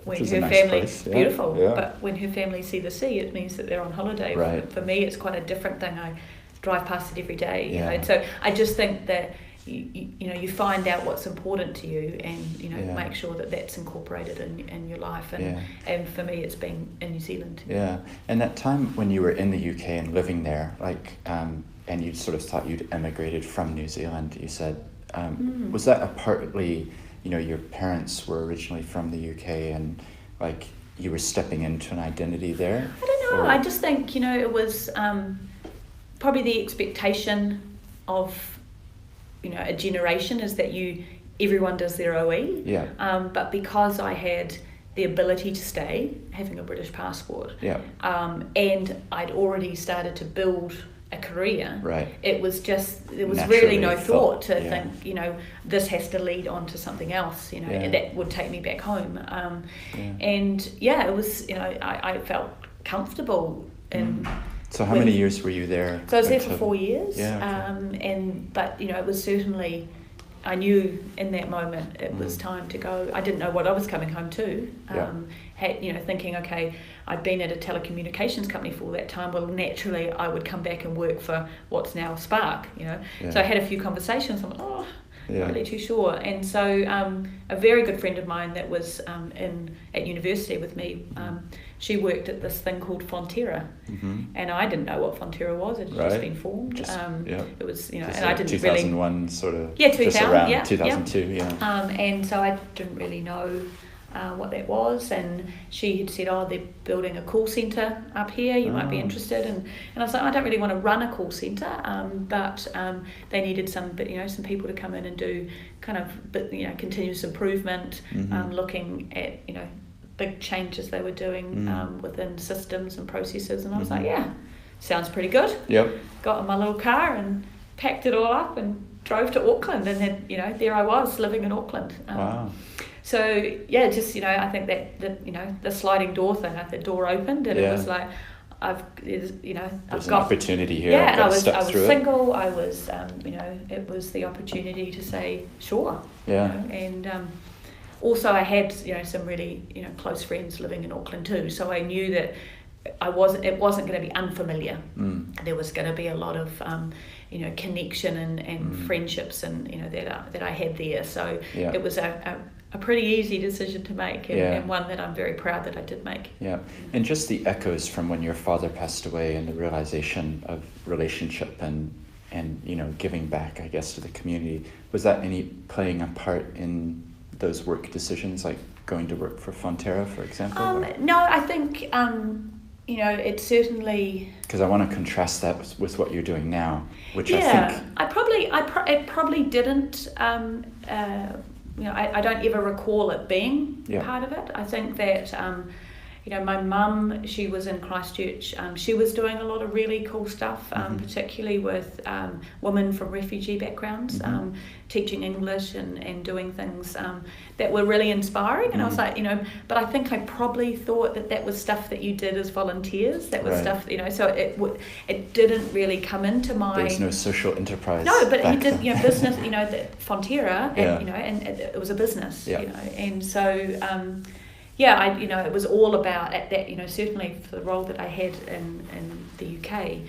B: when her family, beautiful, but when her family see the sea, it means that they're on holiday. For me, it's quite a different thing. I drive past it every day. So I just think that you find out what's important to you, and make sure that that's incorporated in your life. And for me, it's been in New Zealand.
A: And that time when you were in the UK and living there, and you sort of thought you'd emigrated from New Zealand, you said, was that a partly, your parents were originally from the UK and you were stepping into an identity there?
B: I don't know. I just think, it was probably the expectation of, a generation is that everyone does their OE. But because I had the ability to stay, having a British passport, and I'd already started to build a career, it was just, there was really no thought to think, this has to lead on to something else, and that would take me back home. And it was, I felt comfortable in.
A: So how many years were you there?
B: So I was there for 4 years. But it was certainly, I knew in that moment it was time to go. I didn't know what I was coming home to. Thinking, okay, I'd been at a telecommunications company for all that time. Well, naturally, I would come back and work for what's now Spark. So I had a few conversations. I'm like, not really too sure. And so a very good friend of mine that was at university with me, she worked at this thing called Fonterra, and I didn't know what Fonterra was. It had just been formed. It was, and I didn't
A: 2001 sort of.
B: 2000,
A: 2002.
B: And so I didn't really know what that was, and she had said, they're building a call centre up here, you might be interested, and I was like, I don't really want to run a call centre, but they needed some people to come in and do kind of continuous improvement, looking at big changes they were doing within systems and processes, and I was like, sounds pretty good. Got in my little car and packed it all up and drove to Auckland, and then there I was living in Auckland. So I think that the sliding door thing, the door opened, and it was like, there's an
A: opportunity here.
B: And I was single. I was, it was the opportunity to say sure. And also I had some really close friends living in Auckland too, so I knew that it wasn't going to be unfamiliar. There was going to be a lot of connection and friendships and that I had there. So it was a pretty easy decision to make, and one that I'm very proud that I did make.
A: And just the echoes from when your father passed away and the realization of relationship and giving back, I guess, to the community, was that playing a part in those work decisions, like going to work for Fonterra, for example?
B: No, I think it certainly,
A: because I want to contrast that with what you're doing now, which I think
B: it probably didn't. I don't ever recall it being part of it. I think that my mum, she was in Christchurch. She was doing a lot of really cool stuff, particularly with women from refugee backgrounds, teaching English and doing things that were really inspiring. And I was like, but I think I probably thought that was stuff that you did as volunteers. That was stuff, so it didn't really come into my.
A: There was no social enterprise.
B: No, but you did, business. Fonterra, and it was a business. And so. It was all about at that. Certainly for the role that I had in the UK,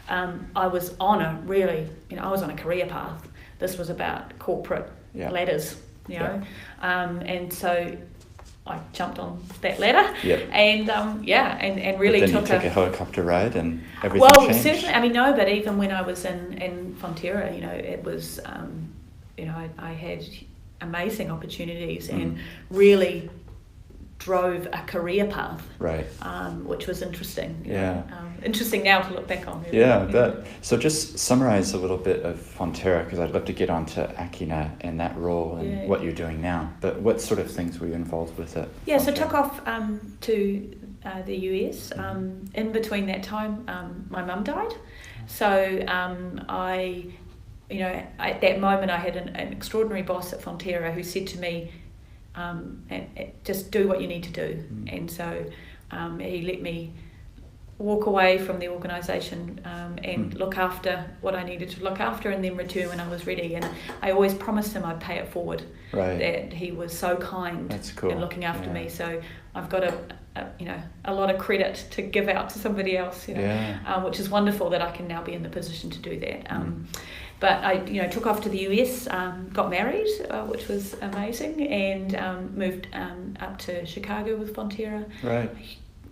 B: I was on I was on a career path. This was about corporate ladders, and so I jumped on that ladder, and really
A: but then
B: took
A: you took a helicopter ride and everything changed.
B: Well, certainly, but even when I was in Fonterra, it was, I had amazing opportunities and really drove a career path, which was interesting. Interesting now to look back on.
A: So just summarize a little bit of Fonterra, because I'd love to get onto Ākina and that role and what you're doing now. But what sort of things were you involved with at Fonterra?
B: So took off to the US. In between that time, my mum died. So at that moment I had an extraordinary boss at Fonterra who said to me, just do what you need to do. And so he let me walk away from the organisation and look after what I needed to look after, and then return when I was ready. And I always promised him I'd pay it forward.
A: Right.
B: That he was so kind.
A: That's cool.
B: In looking after me. So I've got a lot of credit to give out to somebody else. Which is wonderful that I can now be in the position to do that. But I took off to the US, got married, which was amazing, and moved up to Chicago with Fonterra.
A: Right.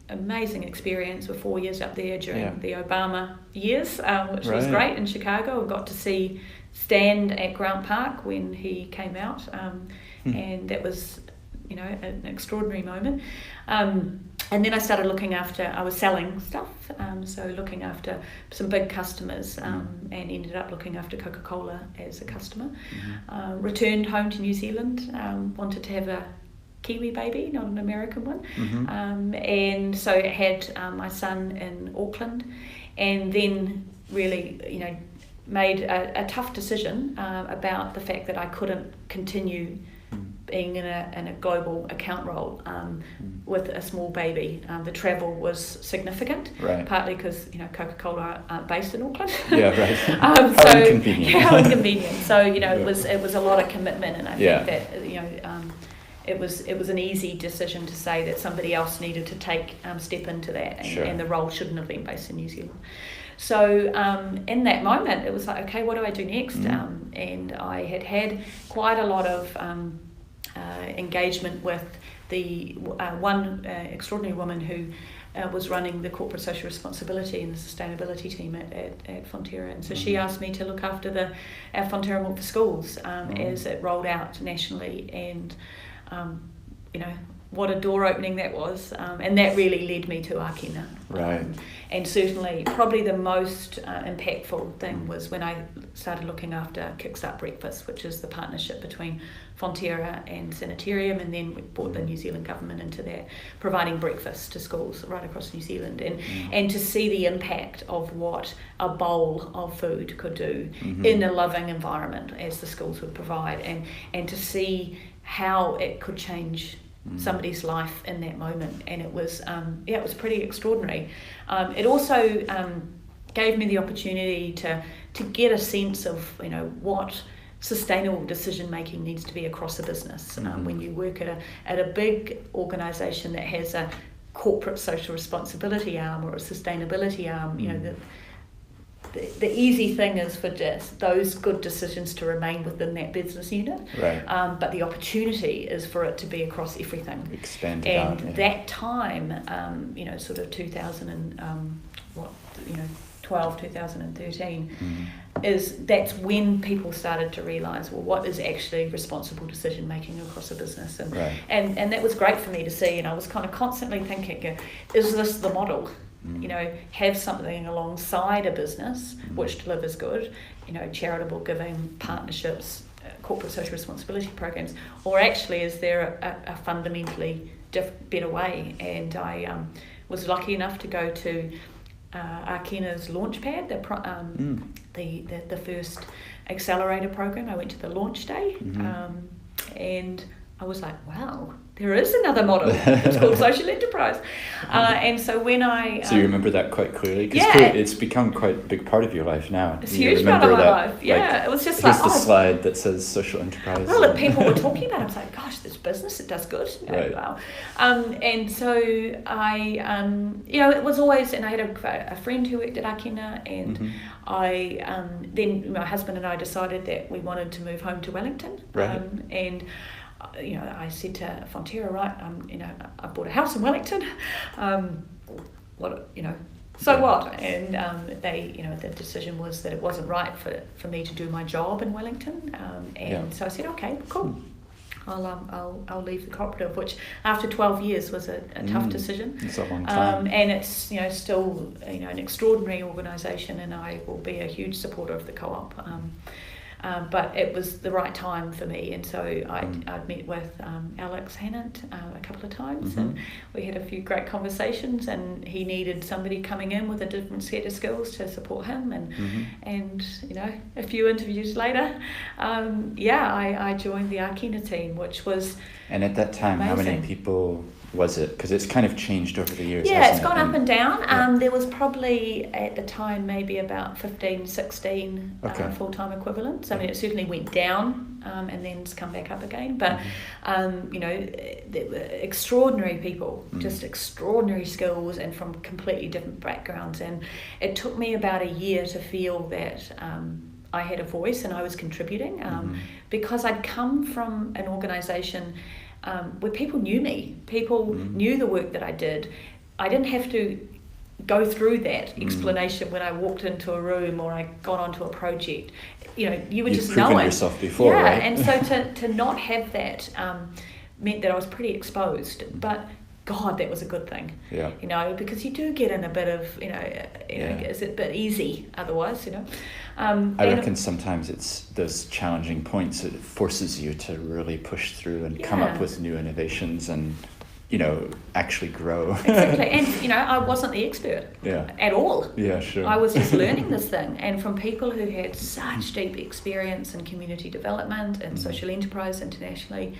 B: Amazing experience with 4 years up there during the Obama years, which was great in Chicago. I got to stand at Grant Park when he came out, and that was an extraordinary moment. And then I started looking after, I was selling stuff, so looking after some big customers, and ended up looking after Coca-Cola as a customer. Returned home to New Zealand, wanted to have a Kiwi baby, not an American one. And so I had my son in Auckland, and then really, made a tough decision about the fact that I couldn't continue being in a global account role with a small baby. The travel was significant, partly because Coca-Cola aren't based in Auckland.
A: How inconvenient.
B: How inconvenient. So it was a lot of commitment, and I think that it was an easy decision to say that somebody else needed to take step into that, and the role shouldn't have been based in New Zealand. So in that moment, it was like, okay, what do I do next? And I had quite a lot of engagement with the one extraordinary woman who was running the corporate social responsibility and the sustainability team at Fonterra. And so she asked me to look after our Fonterra Milk for Schools as it rolled out nationally. And what a door opening that was, and that really led me to Arcana. And certainly probably the most impactful thing was when I started looking after Kickstart Breakfast, which is the partnership between Fonterra and Sanitarium, and then we brought the New Zealand government into that, providing breakfast to schools right across New Zealand, and to see the impact of what a bowl of food could do in a loving environment as the schools would provide, and to see how it could change somebody's life in that moment. And it was it was pretty extraordinary. It also gave me the opportunity to get a sense of what sustainable decision making needs to be across a business. When you work at a big organisation that has a corporate social responsibility arm or a sustainability arm, the easy thing is for just those good decisions to remain within that business unit. But the opportunity is for it to be across everything.
A: Expand
B: and
A: out,
B: that time, sort of 2013, that's when people started to realise, well, what is actually responsible decision making across a business, and that was great for me to see. And I was kind of constantly thinking, is this the model? Have something alongside a business which delivers good, charitable giving, partnerships, corporate social responsibility programs, or actually is there a fundamentally better way? And I was lucky enough to go to Arcana's Launchpad, the first accelerator program. I went to the launch day, and I was like, wow, there is another model. It's called social enterprise. And so when I...
A: So you remember that quite clearly? Because it's become quite a big part of your life now.
B: It's a huge part of my life. Yeah, it was just
A: here's the slide that says social enterprise.
B: Well, look, people were talking about it. I was like, gosh, this business, it does good. Wow. And so I, it was always... And I had a friend who worked at Arcana, and I then my husband and I decided that we wanted to move home to Wellington. And I said to Fonterra, I bought a house in Wellington. So what? And they, the decision was that it wasn't right for me to do my job in Wellington. So I said, okay, cool. I'll leave the cooperative, which after 12 years was a tough decision.
A: It's a long time.
B: And it's still an extraordinary organisation, and I will be a huge supporter of the co-op. But it was the right time for me, and so I'd met with Alex Hannant a couple of times, and we had a few great conversations, and he needed somebody coming in with a different set of skills to support him, and a few interviews later, I joined the Arcana team, which was
A: And at that time,
B: amazing.
A: How many people was it? Because it's kind of changed over the years.
B: Yeah,
A: hasn't
B: it's gone
A: it?
B: up and down.
A: Yeah.
B: There was probably at the time maybe about 15, 16 full-time equivalents. I mean, it certainly went down and then it's come back up again. But, there were extraordinary people, just extraordinary skills and from completely different backgrounds. And it took me about a year to feel that I had a voice and I was contributing because I'd come from an organisation where people knew me. People knew the work that I did. I didn't have to go through that explanation when I walked into a room or I got onto a project. You would just know it.
A: Yourself before,
B: yeah,
A: right?
B: And so to not have that meant that I was pretty exposed. But God, that was a good thing.
A: Yeah.
B: Because you do get in a bit of, it's a bit easy otherwise,
A: I reckon sometimes it's those challenging points, it forces you to really push through and come up with new innovations and, actually grow.
B: Exactly. And, I wasn't the expert at all.
A: Yeah, sure.
B: I was just learning this thing. And from people who had such deep experience in community development and social enterprise internationally,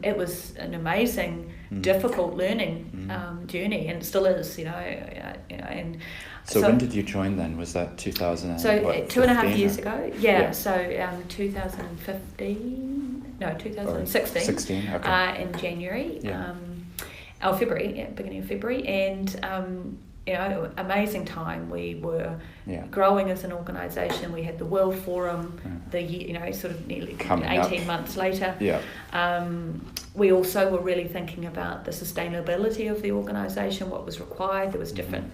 B: it was an amazing, difficult learning journey, and it still is, and
A: So when did you join then? Was that 2000?
B: So 2.5 years ago. Yeah. So 2016.
A: 16. Okay.
B: In January.
A: Yeah.
B: February. Beginning of February, and amazing time. We were growing as an organisation. We had the World Forum. Sort of nearly
A: Coming
B: 18
A: up.
B: months later.
A: Yeah.
B: We also were really thinking about the sustainability of the organisation, what was required. There was different.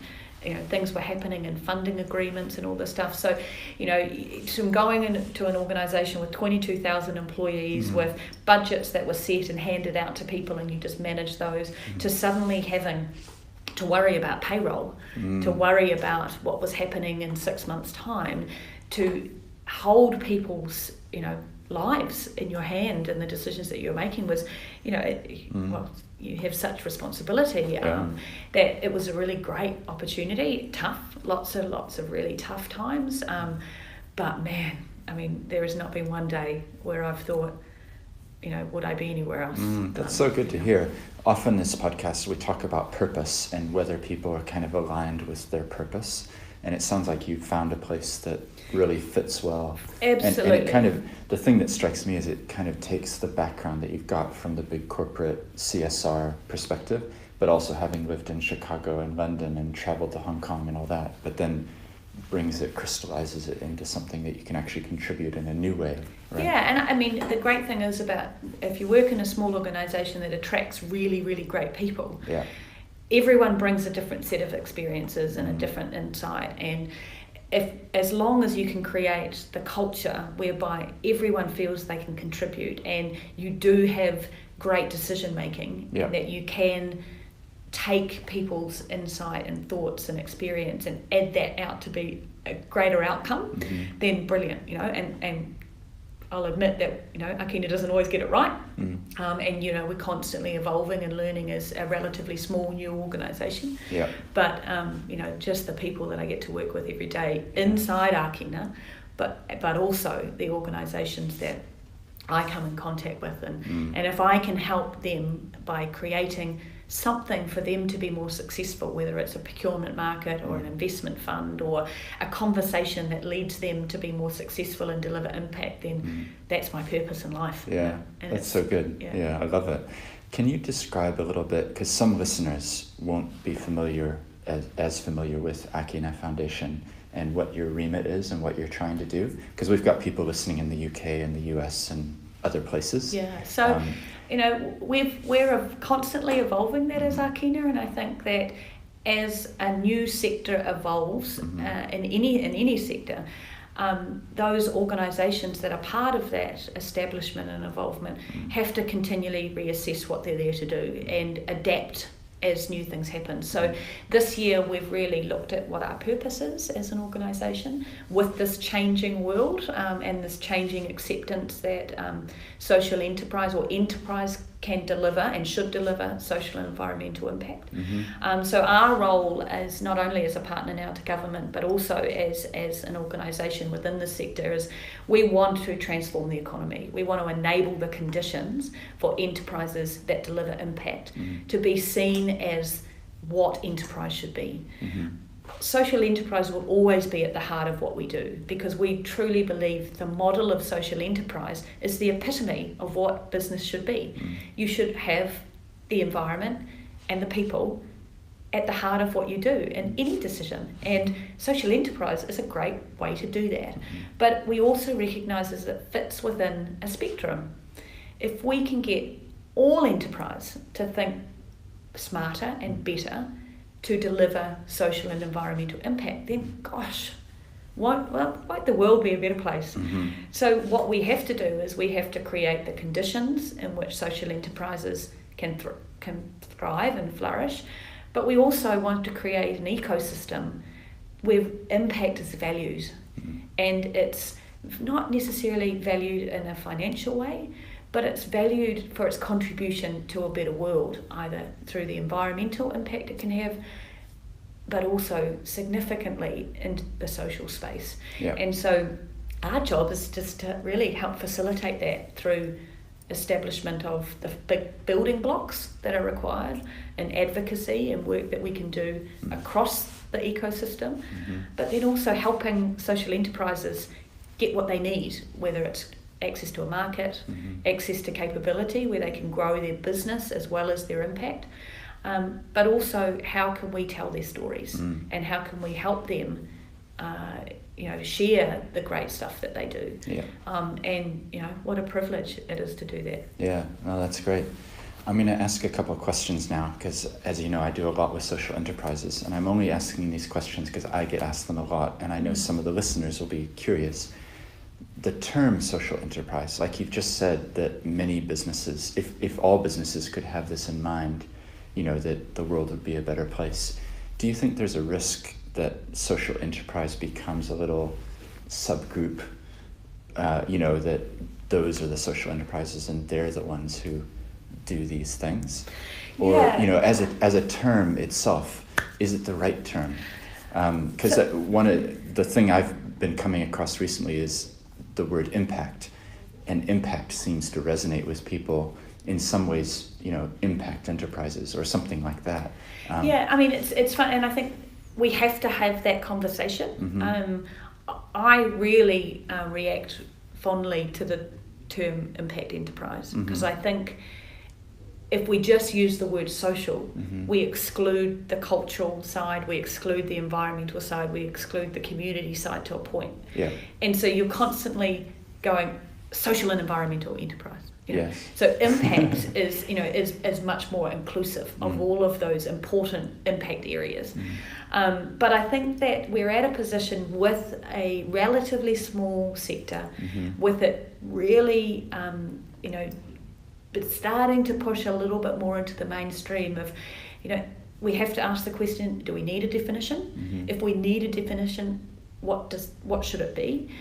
B: Things were happening and funding agreements and all this stuff. So, from going into an organisation with 22,000 employees with budgets that were set and handed out to people and you just manage those, to suddenly having to worry about payroll, to worry about what was happening in 6 months' time, to hold people's, lives in your hand and the decisions that you're making was, you have such responsibility that it was a really great opportunity. Tough, lots of really tough times. But man, I mean, there has not been one day where I've thought, would I be anywhere else?
A: That's so good to hear. Often in this podcast we talk about purpose and whether people are kind of aligned with their purpose. And it sounds like you found a place that really fits well.
B: Absolutely.
A: And it kind of, the thing that strikes me is it kind of takes the background that you've got from the big corporate CSR perspective, but also having lived in Chicago and London and traveled to Hong Kong and all that, but then crystallizes it into something that you can actually contribute in a new way. Right?
B: Yeah, and I mean, the great thing is about if you work in a small organisation that attracts really, really great people, everyone brings a different set of experiences and a different insight, and as long as you can create the culture whereby everyone feels they can contribute and you do have great decision making, that you can take people's insight and thoughts and experience and add that out to be a greater outcome, then brilliant, and I'll admit that, Ākina doesn't always get it right. And, we're constantly evolving and learning as a relatively small new organisation.
A: Yeah.
B: But, just the people that I get to work with every day inside Ākina, but also the organisations that I come in contact with. And if I can help them by creating something for them to be more successful, whether it's a procurement market or an investment fund or a conversation that leads them to be more successful and deliver impact, then that's my purpose in life.
A: Yeah, that's so good. Yeah, I love it. Can you describe a little bit, because some listeners won't be as familiar with Ākina Foundation and what your remit is and what you're trying to do? Because we've got people listening in the UK and the US and other places.
B: Yeah, so we're constantly evolving that as Arcana, and I think that as a new sector evolves in any sector, those organisations that are part of that establishment and involvement have to continually reassess what they're there to do and adapt as new things happen. So this year we've really looked at what our purpose is as an organisation with this changing world and this changing acceptance that social enterprise or enterprise can deliver and should deliver social and environmental impact. So our role is not only as a partner now to government but also as an organisation within the sector is we want to transform the economy. We want to enable the conditions for enterprises that deliver impact to be seen as what enterprise should be. Social enterprise will always be at the heart of what we do because we truly believe the model of social enterprise is the epitome of what business should be. You should have the environment and the people at the heart of what you do in any decision, and social enterprise is a great way to do that. But we also recognise that it fits within a spectrum. If we can get all enterprise to think smarter and better to deliver social and environmental impact, then gosh, won't the world be a better place? So what we have to do is we have to create the conditions in which social enterprises can thrive and flourish, but we also want to create an ecosystem where impact is valued, and it's not necessarily valued in a financial way, but it's valued for its contribution to a better world, either through the environmental impact it can have, but also significantly in the social space. And so our job is just to really help facilitate that through establishment of the big building blocks that are required and advocacy and work that we can do across the ecosystem, but then also helping social enterprises get what they need, whether it's access to a market, access to capability where they can grow their business as well as their impact, but also how can we tell their stories and how can we help them share the great stuff that they do. And what a privilege it is to do that.
A: Well, that's great. I'm going to ask a couple of questions now because, as you know, I do a lot with social enterprises, and I'm only asking these questions because I get asked them a lot, and I know some of the listeners will be curious. The term social enterprise, like you've just said, that many businesses, if all businesses could have this in mind, that the world would be a better place. Do you think there's a risk that social enterprise becomes a little subgroup, that those are the social enterprises and they're the ones who do these things? Or, as a term itself, is it the right term? Because one of the thing I've been coming across recently is the word impact, and impact seems to resonate with people in some ways, impact enterprises or something like that.
B: It's fun, and I think we have to have that conversation. I really react fondly to the term impact enterprise because I think if we just use the word social, we exclude the cultural side, we exclude the environmental side, we exclude the community side to a point. And so you're constantly going social and environmental enterprise. So impact is much more inclusive of all of those important impact areas. But I think that we're at a position with a relatively small sector, with it really, but starting to push a little bit more into the mainstream of, we have to ask the question, do we need a definition? If we need a definition, what should it be?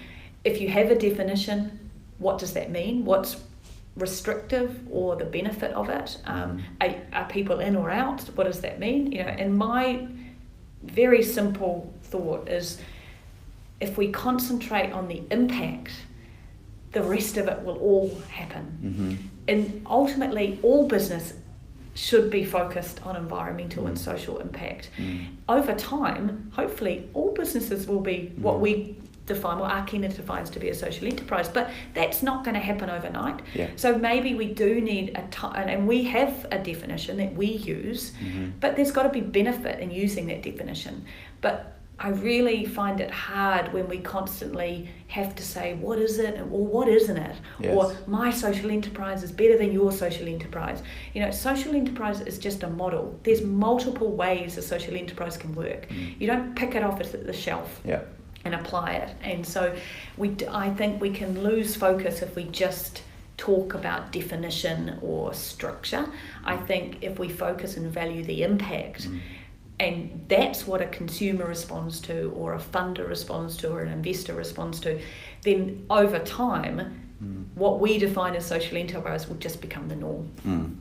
B: If you have a definition, what does that mean? What's restrictive or the benefit of it? Are people in or out? What does that mean? And my very simple thought is if we concentrate on the impact, the rest of it will all happen. And ultimately, all business should be focused on environmental and social impact. Over time, hopefully, all businesses will be what we define, what Arcana defines to be a social enterprise, but that's not going to happen overnight. So maybe we do need a time, and we have a definition that we use, but there's got to be benefit in using that definition. But I really find it hard when we constantly have to say, what is it, or what isn't it? Or my social enterprise is better than your social enterprise. Social enterprise is just a model. There's multiple ways a social enterprise can work. You don't pick it off at the shelf and apply it. And so I think we can lose focus if we just talk about definition or structure. I think if we focus and value the impact, and that's what a consumer responds to, or a funder responds to, or an investor responds to, then over time, what we define as social enterprise will just become the norm.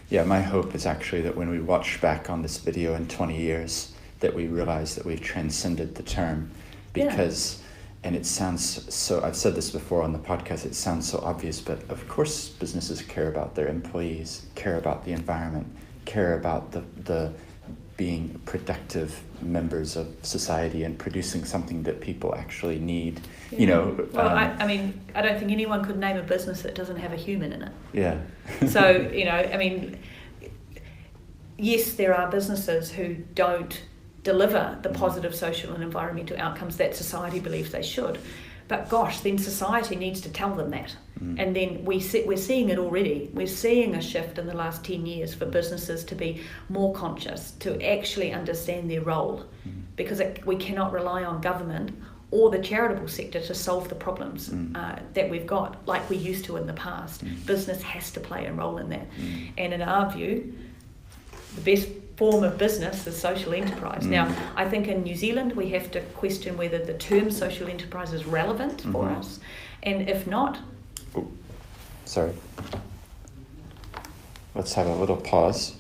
A: Yeah, my hope is actually that when we watch back on this video in 20 years, that we realize that we've transcended the term, because, and it sounds so, I've said this before on the podcast, it sounds so obvious, but of course businesses care about their employees, care about the environment, care about the being productive members of society and producing something that people actually need, you know.
B: Well, I mean, I don't think anyone could name a business that doesn't have a human in it.
A: Yeah.
B: So, you know, I mean, yes, there are businesses who don't deliver the positive social and environmental outcomes that society believes they should. But gosh, then society needs to tell them that. And then we're seeing it already. We're seeing a shift in the last 10 years for businesses to be more conscious, to actually understand their role. Because we cannot rely on government or the charitable sector to solve the problems that we've got, like we used to in the past. Business has to play a role in that. And in our view, the best form of business is social enterprise. Now, I think in New Zealand we have to question whether the term social enterprise is relevant for us, and if not...
A: Oh, sorry. Let's have a little pause.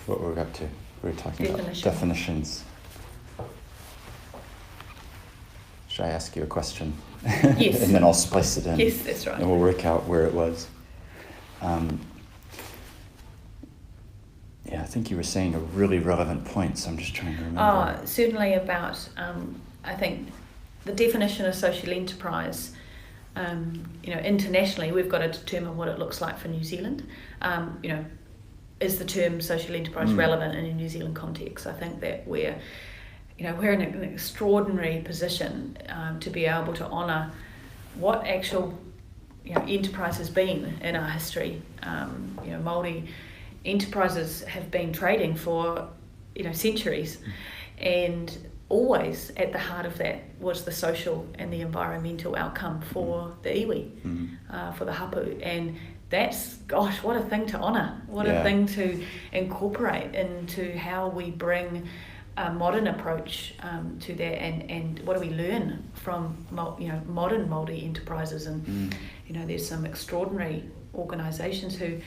A: What were we up to? We were talking about definitions. Should I ask you a question?
B: Yes.
A: And then I'll splice it in.
B: Yes, that's right.
A: And we'll work out where it was. Yeah, I think you were saying a really relevant point, so I'm just trying to remember.
B: Certainly about, I think, the definition of social enterprise. You know, internationally, we've got to determine what it looks like for New Zealand. You know, is the term social enterprise relevant in a New Zealand context? I think that we're in an extraordinary position to be able to honour what actual enterprise has been in our history. Māori enterprises have been trading for centuries, and always at the heart of that was the social and the environmental outcome for the iwi, for the hapu, and that's, gosh, what a thing to honour, what a thing to incorporate into how we bring a modern approach to that, and what do we learn from modern Māori enterprises. And there's some extraordinary organisations who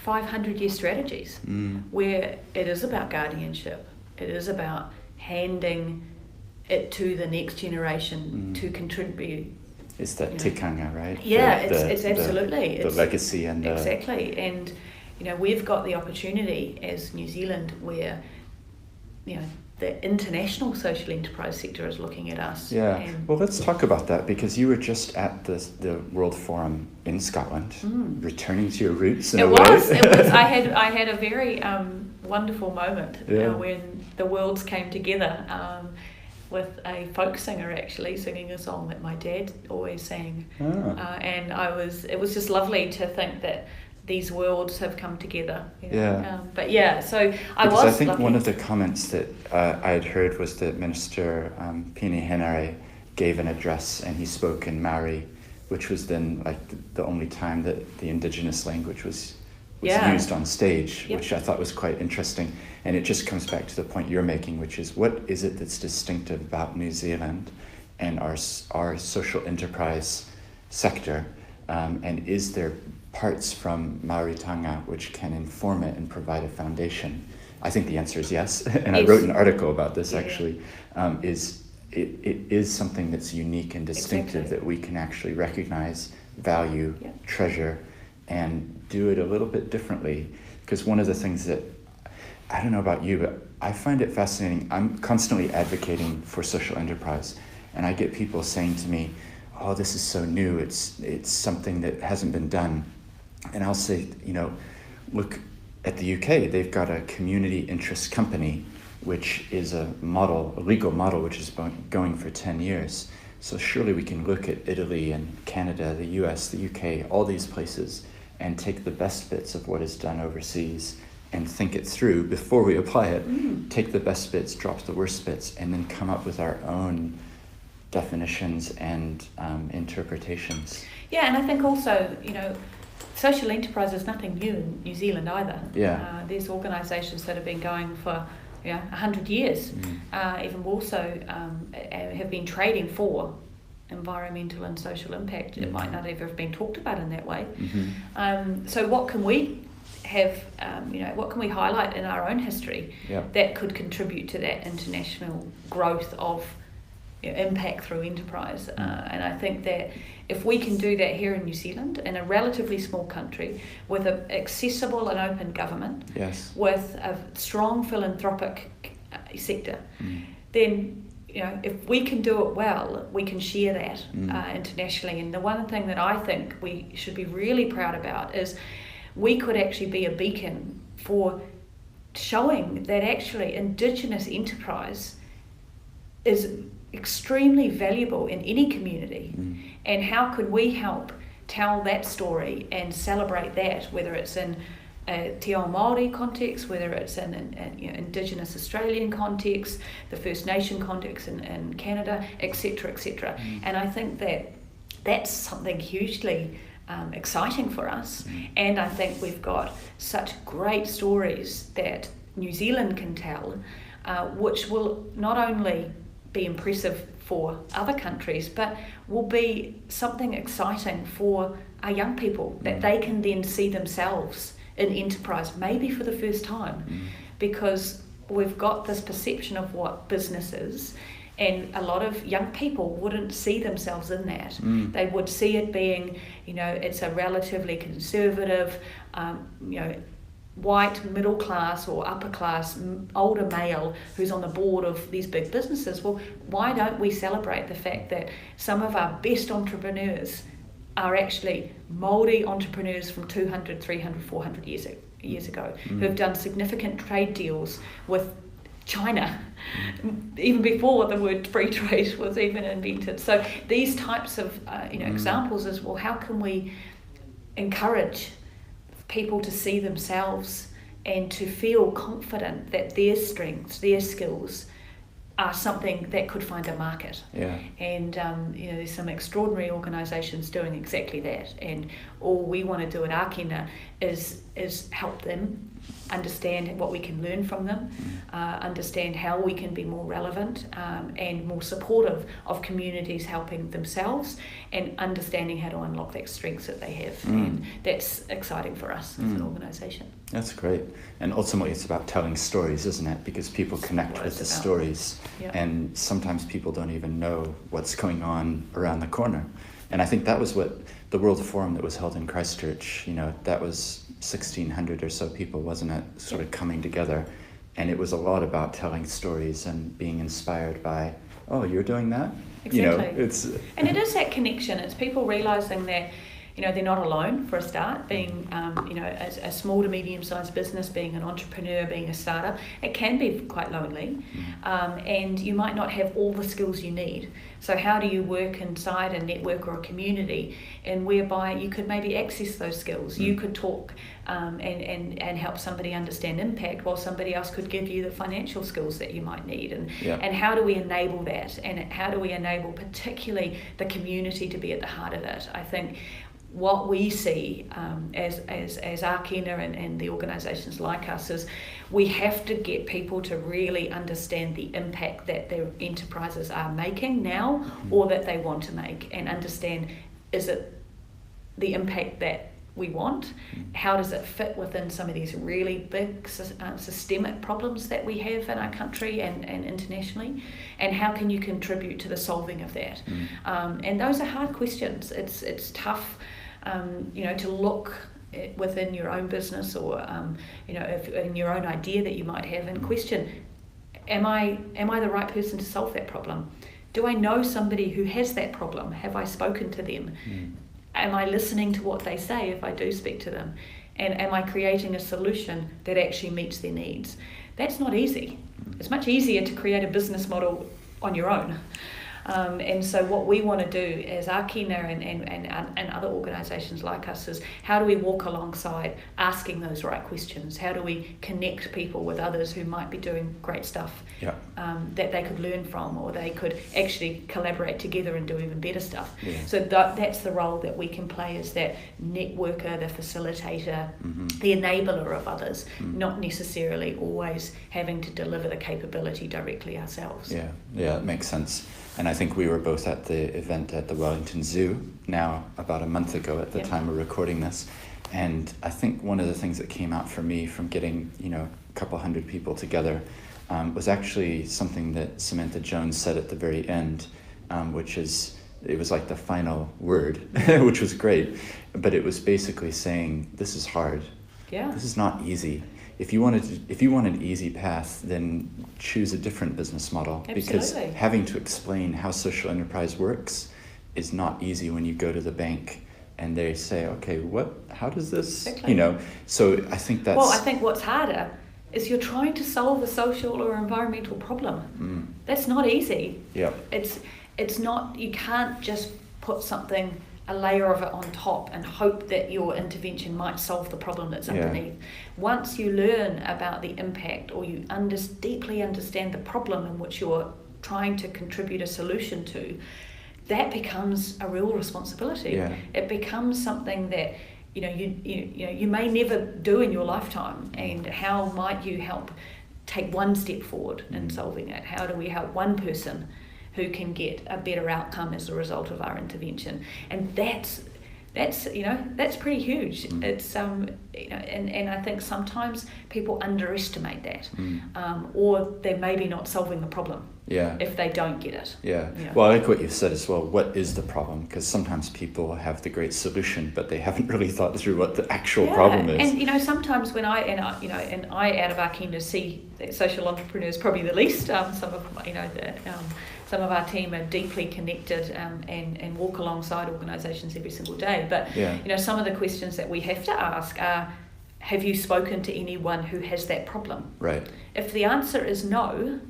B: 500-year strategies where it is about guardianship, it is about handing it to the next generation to contribute.
A: It's that tikanga, right?
B: Yeah, it's absolutely
A: the legacy and
B: exactly. And we've got the opportunity as New Zealand, where the international social enterprise sector is looking at us.
A: Yeah. Well, let's talk about that, because you were just at the World Forum in Scotland, returning to your roots in a way.
B: It was. I had a very wonderful moment when the worlds came together. With a folk singer actually singing a song that my dad always sang, and it was just lovely to think that these worlds have come together. So I
A: think
B: lucky.
A: One of the comments that I had heard was that Minister Pini Henare gave an address, and he spoke in Maori, which was then like the only time that the indigenous language was used on stage, which I thought was quite interesting. And it just comes back to the point you're making, which is, what is it that's distinctive about New Zealand and our social enterprise sector, and is there parts from Māoritanga which can inform it and provide a foundation? I think the answer is yes. And I wrote an article about this actually. It is something that's unique and distinctive that we can actually recognize, value, treasure, and do it a little bit differently. Because one of the things that, I don't know about you, but I find it fascinating. I'm constantly advocating for social enterprise, and I get people saying to me, oh, this is so new, it's something that hasn't been done. And I'll say, look at the UK, they've got a community interest company, which is a legal model, which is going for 10 years. So surely we can look at Italy and Canada, the US, the UK, all these places, and take the best bits of what is done overseas and think it through before we apply it, take the best bits, drop the worst bits, and then come up with our own definitions and interpretations.
B: Yeah, and I think also, social enterprise is nothing new in New Zealand either.
A: Yeah.
B: There's organisations that have been going for 100 years, even more so, have been trading for environmental and social impact. It might not ever have been talked about in that way. So what can we have, what can we highlight in our own history that could contribute to that international growth of impact through enterprise? And I think that if we can do that here in New Zealand, in a relatively small country, with an accessible and open government, with a strong philanthropic sector, then if we can do it well, we can share that internationally. And the one thing that I think we should be really proud about is we could actually be a beacon for showing that actually Indigenous enterprise is extremely valuable in any community. And how can we help tell that story and celebrate that, whether it's in a Te Ao Māori context, whether it's in an Indigenous Australian context, the First Nation context in Canada, etc., etc. And I think that that's something hugely exciting for us. And I think we've got such great stories that New Zealand can tell, which will not only be impressive for other countries, but will be something exciting for our young people, that they can then see themselves in enterprise, maybe for the first time, because we've got this perception of what business is, and a lot of young people wouldn't see themselves in that. They would see it being, it's a relatively conservative, white middle class or upper class older male who's on the board of these big businesses. Well, why don't we celebrate the fact that some of our best entrepreneurs are actually Māori entrepreneurs from 200, 300, 400 years ago, who have done significant trade deals with China, even before the word free trade was even invented. So these types of examples is, well, how can we encourage people to see themselves and to feel confident that their strengths, their skills are something that could find a market. And there's some extraordinary organisations doing exactly that, and all we want to do at Ākina is help them understand what we can learn from them, understand how we can be more relevant and more supportive of communities helping themselves, and understanding how to unlock that strengths that they have. And that's exciting for us as an organisation.
A: That's great. And ultimately it's about telling stories, isn't it? Because people connect with the stories. And sometimes people don't even know what's going on around the corner. And I think that was what the World Forum that was held in Christchurch, that was 1,600 or so people, wasn't it? Sort of coming together. And it was a lot about telling stories and being inspired by, oh, you're doing that?
B: Exactly. And it is that connection. It's people realising that they're not alone for a start, being, a small to medium-sized business, being an entrepreneur, being a startup. It can be quite lonely, and you might not have all the skills you need. So how do you work inside a network or a community, and whereby you could maybe access those skills? You could talk and help somebody understand impact, while somebody else could give you the financial skills that you might need. And how do we enable that? And how do we enable particularly the community to be at the heart of it? I think what we see as Arcana and the organisations like us is we have to get people to really understand the impact that their enterprises are making now, or that they want to make, and understand, is it the impact that we want? How does it fit within some of these really big systemic problems that we have in our country and internationally? And how can you contribute to the solving of that? And those are hard questions. It's tough to look within your own business, or if in your own idea that you might have, and question, am I the right person to solve that problem? Do I know somebody who has that problem? Have I spoken to them? Am I listening to what they say if I do speak to them? And am I creating a solution that actually meets their needs? That's not easy. It's much easier to create a business model on your own. And so what we want to do as Ākina and other organisations like us is, how do we walk alongside asking those right questions? How do we connect people with others who might be doing great stuff that they could learn from, or they could actually collaborate together and do even better stuff? So that's the role that we can play, as that networker, the facilitator, the enabler of others, not necessarily always having to deliver the capability directly ourselves.
A: Yeah, it makes sense. And I think we were both at the event at the Wellington Zoo now about a month ago at the time we're recording this. And I think one of the things that came out for me from getting, a couple hundred people together was actually something that Samantha Jones said at the very end, which is, it was like the final word, which was great. But it was basically saying, this is hard. Yeah. This is not easy. If you want an easy path, then choose a different business model. Absolutely. Because having to explain how social enterprise works is not easy when you go to the bank and they say, okay, how does this, so I think that's...
B: Well, I think what's harder is you're trying to solve a social or environmental problem. That's not easy.
A: Yeah.
B: It's not, you can't just put a layer of it on top and hope that your intervention might solve the problem that's underneath. Once you learn about the impact, or you deeply understand the problem in which you're trying to contribute a solution to, that becomes a real responsibility. Yeah. It becomes something that you may never do in your lifetime, and how might you help take one step forward in solving it? How do we help one person who can get a better outcome as a result of our intervention? And that's pretty huge. It's and I think sometimes people underestimate that, or they're maybe not solving the problem if they don't get it.
A: Well, I like what you've said as well. What is the problem? Because sometimes people have the great solution, but they haven't really thought through what the actual problem is.
B: And sometimes when I out of Ākina see that social entrepreneurs probably the least. Some of our team are deeply connected and walk alongside organisations every single day. But some of the questions that we have to ask are, have you spoken to anyone who has that problem?
A: Right.
B: If the answer is no,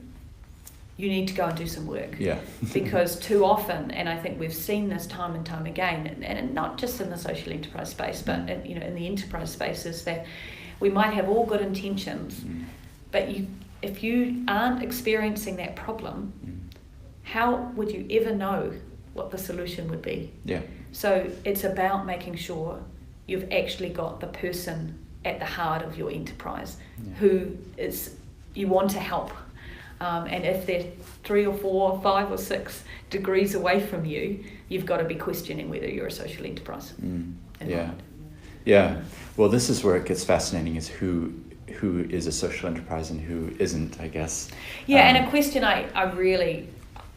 B: you need to go and do some work.
A: Yeah.
B: Because too often, and I think we've seen this time and time again, and not just in the social enterprise space, but in the enterprise space, is that we might have all good intentions, but if you aren't experiencing that problem, how would you ever know what the solution would be? Yeah. So it's about making sure you've actually got the person at the heart of your enterprise who is you want to help. And if they're 3 or 4 or 5 or 6 degrees away from you, you've got to be questioning whether you're a social enterprise.
A: Yeah. Well, this is where it gets fascinating, is who is a social enterprise and who isn't, I guess.
B: Yeah, and a question I really...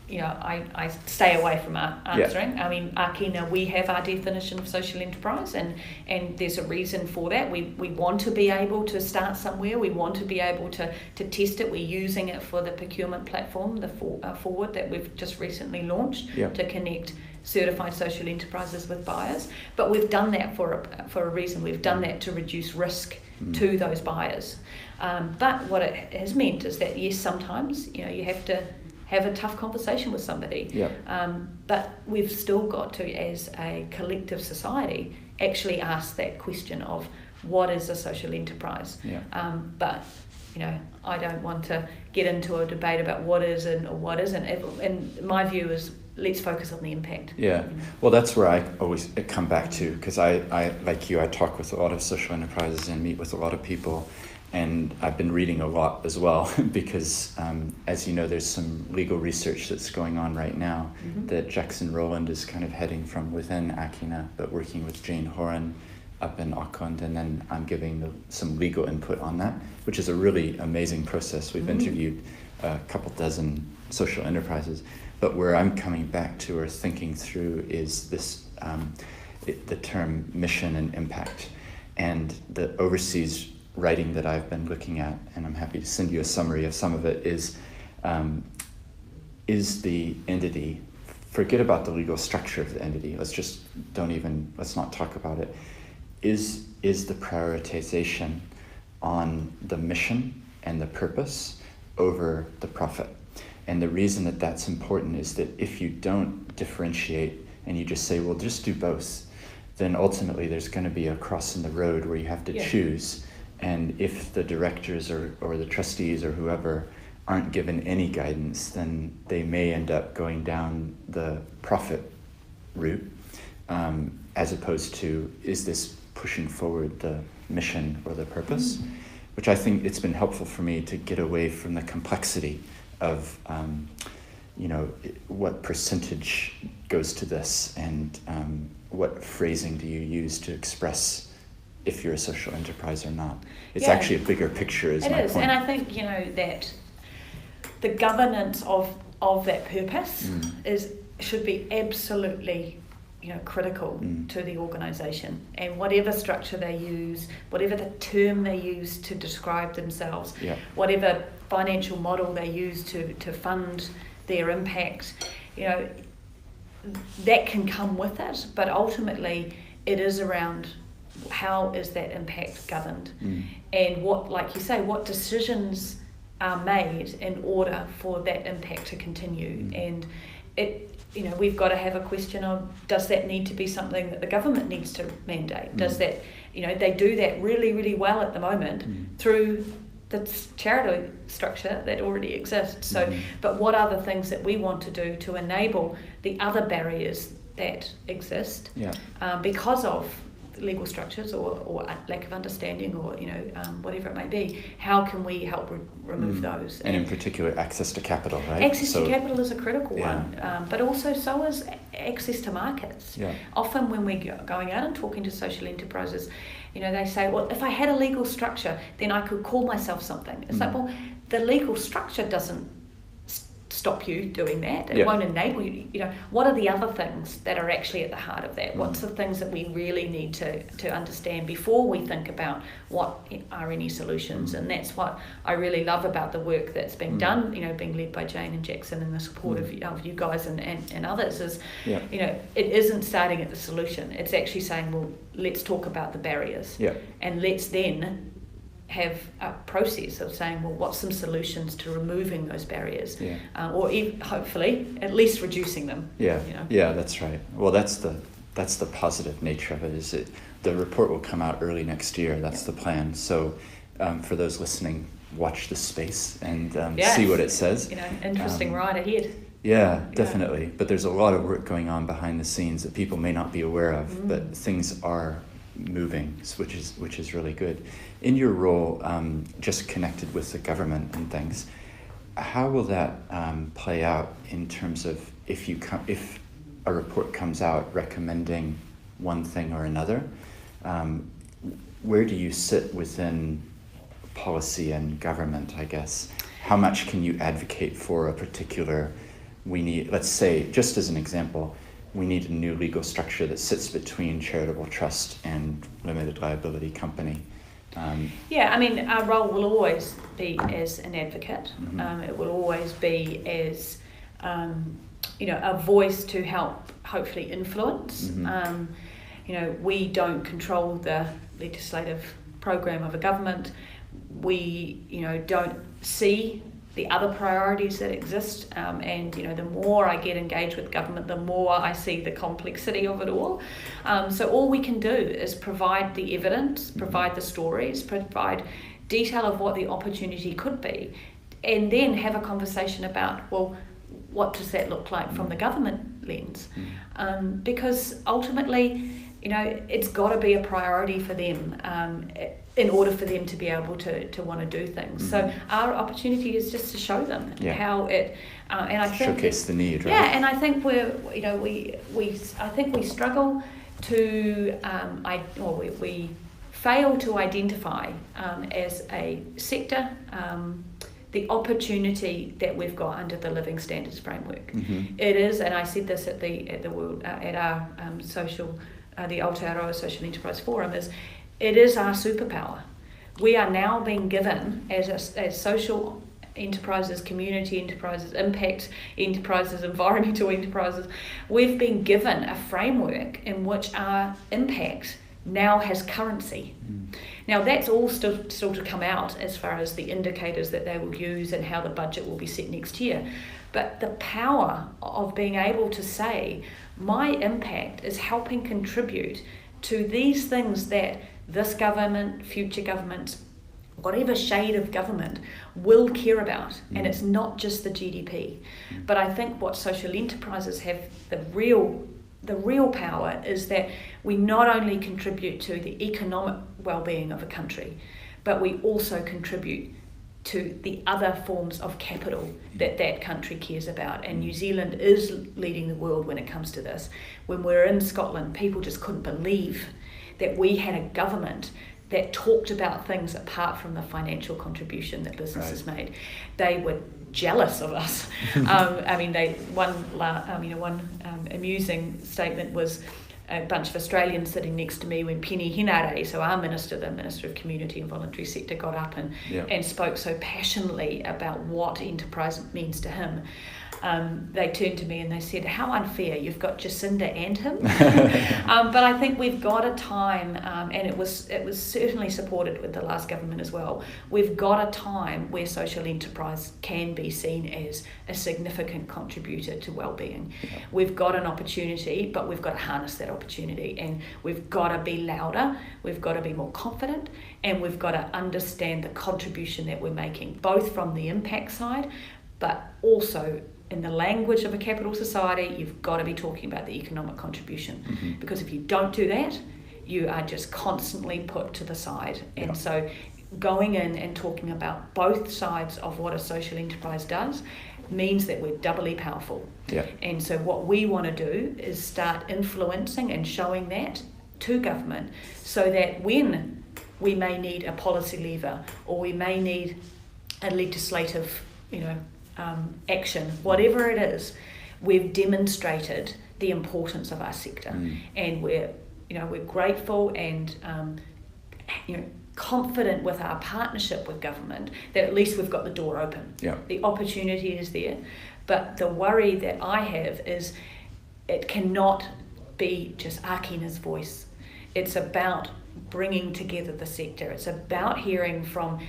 B: I stay away from answering. I mean, Ākina, we have our definition of social enterprise, and there's a reason for that. We want to be able to start somewhere. We want to be able to test it. We're using it for the procurement platform, the Forward, that we've just recently launched to connect certified social enterprises with buyers. But we've done that for a reason. We've done that to reduce risk to those buyers. But what it has meant is that, yes, sometimes you have to have a tough conversation with somebody. But we've still got to, as a collective society, actually ask that question of what is a social enterprise. But I don't want to get into a debate about what is and what isn't. And my view is, let's focus on the impact.
A: Well, that's where I always come back to, because I like you, I talk with a lot of social enterprises and meet with a lot of people. And I've been reading a lot as well, because as you know, there's some legal research that's going on right now that Jackson Rowland is kind of heading from within Ākina, but working with Jane Horan up in Auckland, and then I'm giving some legal input on that, which is a really amazing process. We've interviewed a couple dozen social enterprises, but where I'm coming back to or thinking through is this, the term mission and impact, and the overseas writing that I've been looking at, and I'm happy to send you a summary of some of it, is the entity, forget about the legal structure of the entity, let's not talk about it, is the prioritization on the mission and the purpose over the profit. And the reason that that's important is that if you don't differentiate and you just say, well, just do both, then ultimately there's going to be a cross in the road where you have to choose. And if the directors or the trustees or whoever aren't given any guidance, then they may end up going down the profit route, as opposed to, is this pushing forward the mission or the purpose? Which I think it's been helpful for me to get away from the complexity of, what percentage goes to this, and what phrasing do you use to express if you're a social enterprise or not. It's actually a bigger picture, is my point. It is,
B: and I think, that the governance of that purpose should be absolutely critical to the organisation, and whatever structure they use, whatever the term they use to describe themselves, whatever financial model they use to fund their impact, that can come with it, but ultimately it is around how is that impact governed, and what, like you say, what decisions are made in order for that impact to continue. And it, we've got to have a question of, does that need to be something that the government needs to mandate? Does that, they do that really, really well at the moment through the charity structure that already exists. So, but what are the things that we want to do to enable the other barriers that exist because of legal structures or lack of understanding, or whatever it may be? How can we help remove those?
A: And in particular, access to capital, right?
B: Access to capital is a critical one, but also so is access to markets. Often when we're going out and talking to social enterprises, they say, well, if I had a legal structure, then I could call myself something. It's like, well, the legal structure doesn't stop you doing that. It won't enable you. What are the other things that are actually at the heart of that? What's the things that we really need to understand before we think about what are any solutions? And that's what I really love about the work that's being done, being led by Jane and Jackson, and the support of you guys and others, is, it isn't starting at the solution. It's actually saying, well, let's talk about the barriers, and let's then have a process of saying, well, what's some solutions to removing those barriers, or hopefully at least reducing them.
A: That's right. Well, that's the positive nature of it, is it the report will come out early next year. That's the plan. So for those listening, watch the space and see what it says.
B: Interesting ride ahead.
A: Definitely. But there's a lot of work going on behind the scenes that people may not be aware of, but things are moving, which is really good. In your role, just connected with the government and things, how will that play out in terms of if a report comes out recommending one thing or another? Where do you sit within policy and government, I guess? How much can you advocate for a particular, let's say, just as an example, we need a new legal structure that sits between charitable trust and limited liability company.
B: Our role will always be as an advocate. It will always be as, a voice to help hopefully influence. We don't control the legislative program of a government. We, don't see the other priorities that exist, and the more I get engaged with government, the more I see the complexity of it all. So all we can do is provide the evidence, provide the stories, provide detail of what the opportunity could be, and then have a conversation about, well, what does that look like from the government lens? Because ultimately, it's got to be a priority for them in order for them to be able to want to do things. So our opportunity is just to show them how it, and I think
A: showcase the need, right?
B: And I think I think we struggle to, we fail to identify as a sector the opportunity that we've got under the Living Standards Framework. It is, and I said this at our social. The Aotearoa Social Enterprise Forum, it is our superpower. We are now being given as social enterprises, community enterprises, impact enterprises, environmental enterprises, we've been given a framework in which our impact now has currency. Now that's all still to come out as far as the indicators that they will use and how the budget will be set next year. But the power of being able to say, my impact is helping contribute to these things that this government, future governments, whatever shade of government will care about, and it's not just the GDP. But I think what social enterprises have the real power is that we not only contribute to the economic well-being of a country, but we also contribute to the other forms of capital that country cares about. And New Zealand is leading the world when it comes to this. When we were in Scotland, people just couldn't believe that we had a government that talked about things apart from the financial contribution that businesses made. They were jealous of us. One amusing statement was a bunch of Australians sitting next to me when Penny Henare, so our minister, the Minister of Community and Voluntary Sector, got up and spoke so passionately about what enterprise means to him. They turned to me and they said, how unfair, you've got Jacinda and him. But I think we've got a time, and it was certainly supported with the last government as well, we've got a time where social enterprise can be seen as a significant contributor to well-being. We've got an opportunity, but we've got to harness that opportunity, and we've got to be louder, we've got to be more confident, and we've got to understand the contribution that we're making, both from the impact side, but also in the language of a capital society, you've got to be talking about the economic contribution. Because if you don't do that, you are just constantly put to the side. And so going in and talking about both sides of what a social enterprise does means that we're doubly powerful. And so what we want to do is start influencing and showing that to government, so that when we may need a policy lever, or we may need a legislative, action, whatever it is, we've demonstrated the importance of our sector, and we're grateful and confident with our partnership with government that at least we've got the door open. The opportunity is there, but the worry that I have is it cannot be just Ākina's voice. It's about bringing together the sector. It's about hearing from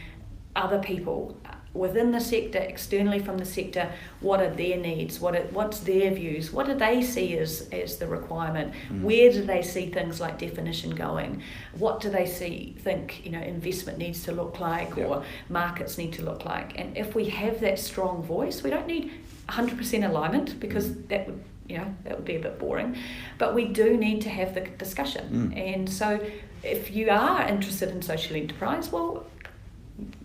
B: other people within the sector, externally from the sector, what are their needs, what's their views, what do they see as the requirement, where do they see things like definition going, what do they think investment needs to look like, or markets need to look like. And if we have that strong voice, we don't need 100% alignment, because that would be a bit boring, but we do need to have the discussion. And so if you are interested in social enterprise, well,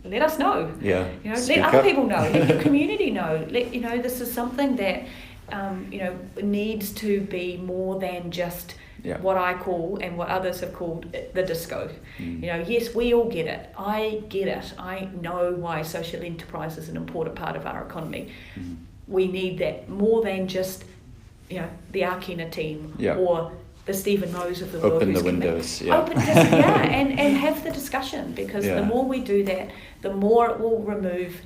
B: let us know. Let other people know. Let your community know. This is something that needs to be more than just what I call and what others have called the disco. Yes, we all get it. I get it. I know why social enterprise is an important part of our economy. We need that more than just the Arcana team or the Stephen Moes of the world.
A: Open the windows.
B: And have the discussion, because the more we do that, the more it will remove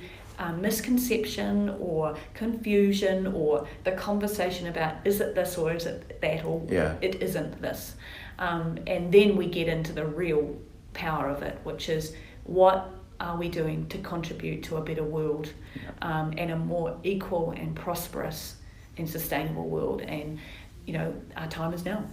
B: misconception or confusion, or the conversation about is it this or is it that, or it isn't this. And then we get into the real power of it, which is what are we doing to contribute to a better world, and a more equal and prosperous and sustainable world. And our time is now.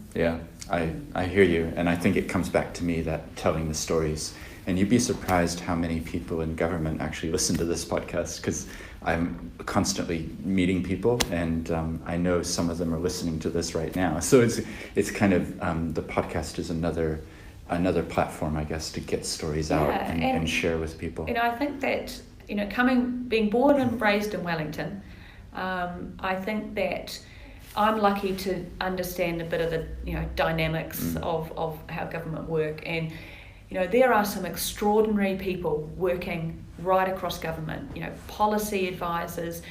A: I hear you, and I think it comes back to me that telling the stories, and you'd be surprised how many people in government actually listen to this podcast, because I'm constantly meeting people, and I know some of them are listening to this right now. So it's kind of the podcast is another platform, I guess, to get stories out and share with people.
B: I think that being born and raised in Wellington, I think that I'm lucky to understand a bit of the dynamics of how government work, and there are some extraordinary people working right across government, policy advisors,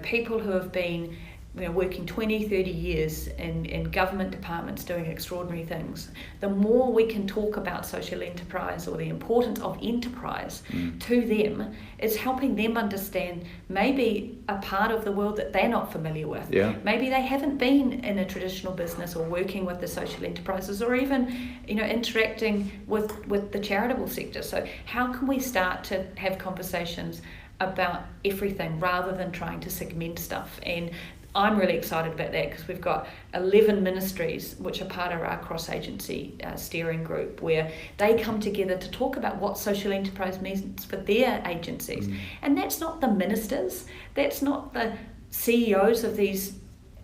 B: people who have been working 20, 30 years in government departments doing extraordinary things, the more we can talk about social enterprise or the importance of enterprise to them, is helping them understand maybe a part of the world that they're not familiar with.
A: Yeah.
B: Maybe they haven't been in a traditional business or working with the social enterprises, or even interacting with the charitable sector. So how can we start to have conversations about everything rather than trying to segment stuff? And I'm really excited about that, because we've got 11 ministries which are part of our cross-agency steering group, where they come together to talk about what social enterprise means for their agencies. And that's not the ministers, that's not the CEOs of these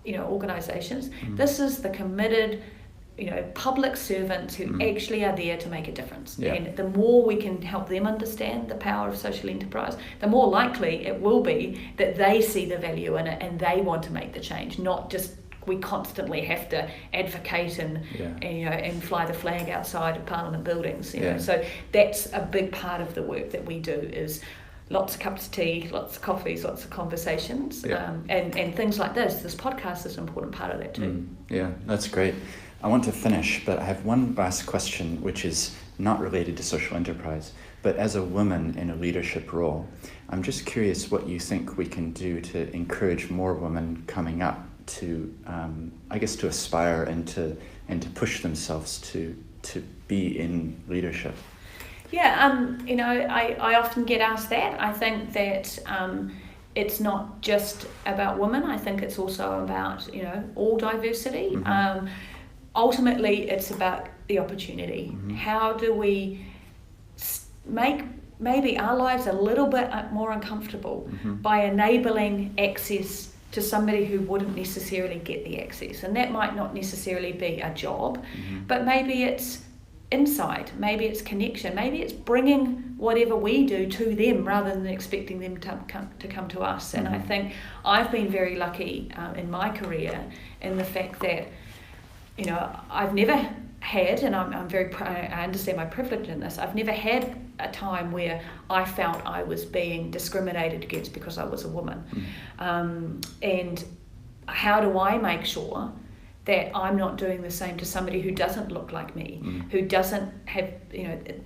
B: organisations. This is the committed public servants who actually are there to make a difference.
A: Yeah.
B: And the more we can help them understand the power of social enterprise, the more likely it will be that they see the value in it and they want to make the change, not just we constantly have to advocate and fly the flag outside of Parliament buildings. So that's a big part of the work that we do, is lots of cups of tea, lots of coffees, lots of conversations, and things like this. This podcast is an important part of that too.
A: Yeah, that's great. I want to finish, but I have one last question, which is not related to social enterprise, but as a woman in a leadership role, I'm just curious what you think we can do to encourage more women coming up to, to aspire and to push themselves to be in leadership.
B: Yeah, I often get asked that. I think that it's not just about women. I think it's also about all diversity. Ultimately, it's about the opportunity. How do we make maybe our lives a little bit more uncomfortable by enabling access to somebody who wouldn't necessarily get the access? And that might not necessarily be a job, but maybe it's insight, maybe it's connection, maybe it's bringing whatever we do to them rather than expecting them to come to us. And I think I've been very lucky in my career in the fact that I've never had, and I'm very I understand my privilege in this, I've never had a time where I felt I was being discriminated against because I was a woman. And how do I make sure that I'm not doing the same to somebody who doesn't look like me, who doesn't have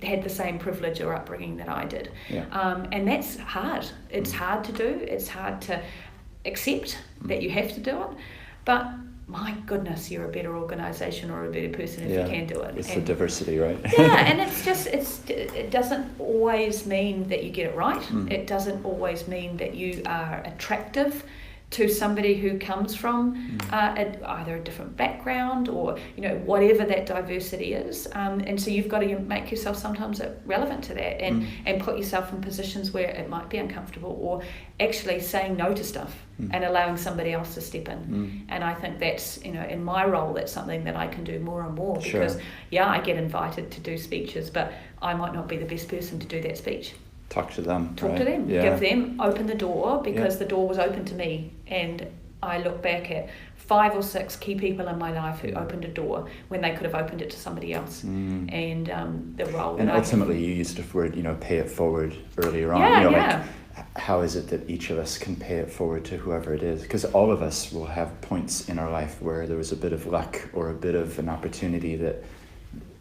B: had the same privilege or upbringing that I did? And that's hard. It's hard to do. It's hard to accept that you have to do it, but my goodness, you're a better organisation or a better person if you can do it.
A: It's the diversity, right?
B: And it doesn't always mean that you get it right. It doesn't always mean that you are attractive to somebody who comes from either a different background or whatever that diversity is, and so you've got to make yourself sometimes relevant to that and put yourself in positions where it might be uncomfortable, or actually saying no to stuff and allowing somebody else to step in. And I think that's in my role, that's something that I can do more and more, because I get invited to do speeches, but I might not be the best person to do that speech.
A: Talk to them.
B: Give them, open the door, because the door was open to me, and I look back at 5 or 6 key people in my life who opened a door when they could have opened it to somebody else. And the role
A: and ultimately you used the word pay it forward earlier on. Like, how is it that each of us can pay it forward to whoever it is? Because all of us will have points in our life where there was a bit of luck or a bit of an opportunity that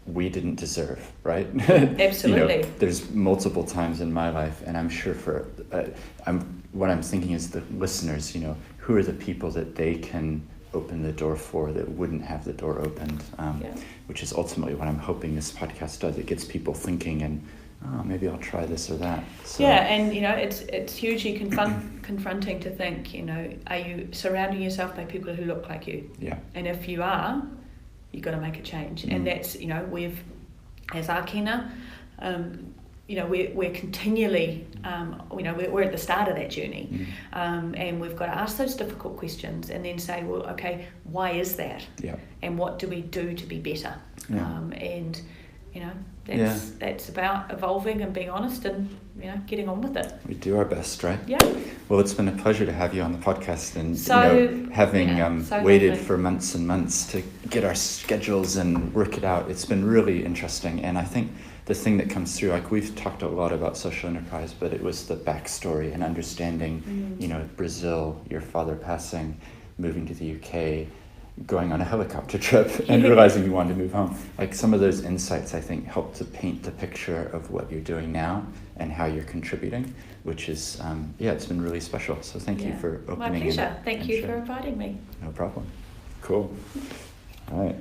A: we didn't deserve, right?
B: Absolutely.
A: There's multiple times in my life, and I'm sure what I'm thinking is the listeners, who are the people that they can open the door for that wouldn't have the door opened, which is ultimately what I'm hoping this podcast does. It gets people thinking and, maybe I'll try this or that. So.
B: And it's hugely confronting to think, are you surrounding yourself by people who look like you? Yeah. And if you are, you've got to make a change. And that's, we've, as Arcana, we're continually, we're at the start of that journey. And we've got to ask those difficult questions and then say, well, okay, why is that? Yeah. And what do we do to be better? Yeah. That's about evolving and being honest and, getting on with it.
A: We do our best, right?
B: Yeah.
A: Well, it's been a pleasure to have you on the podcast, and having
B: so
A: waited
B: lovely.
A: for months and months to get our schedules and work it out. It's been really interesting, and I think the thing that comes through, like we've talked a lot about social enterprise, but it was the backstory and understanding, Brazil, your father passing, moving to the UK, going on a helicopter trip and realizing you wanted to move home. Like some of those insights, I think, help to paint the picture of what you're doing now and how you're contributing, which is, it's been really special. So thank you for opening.
B: My pleasure. Thank you for inviting me.
A: No problem. Cool. All right.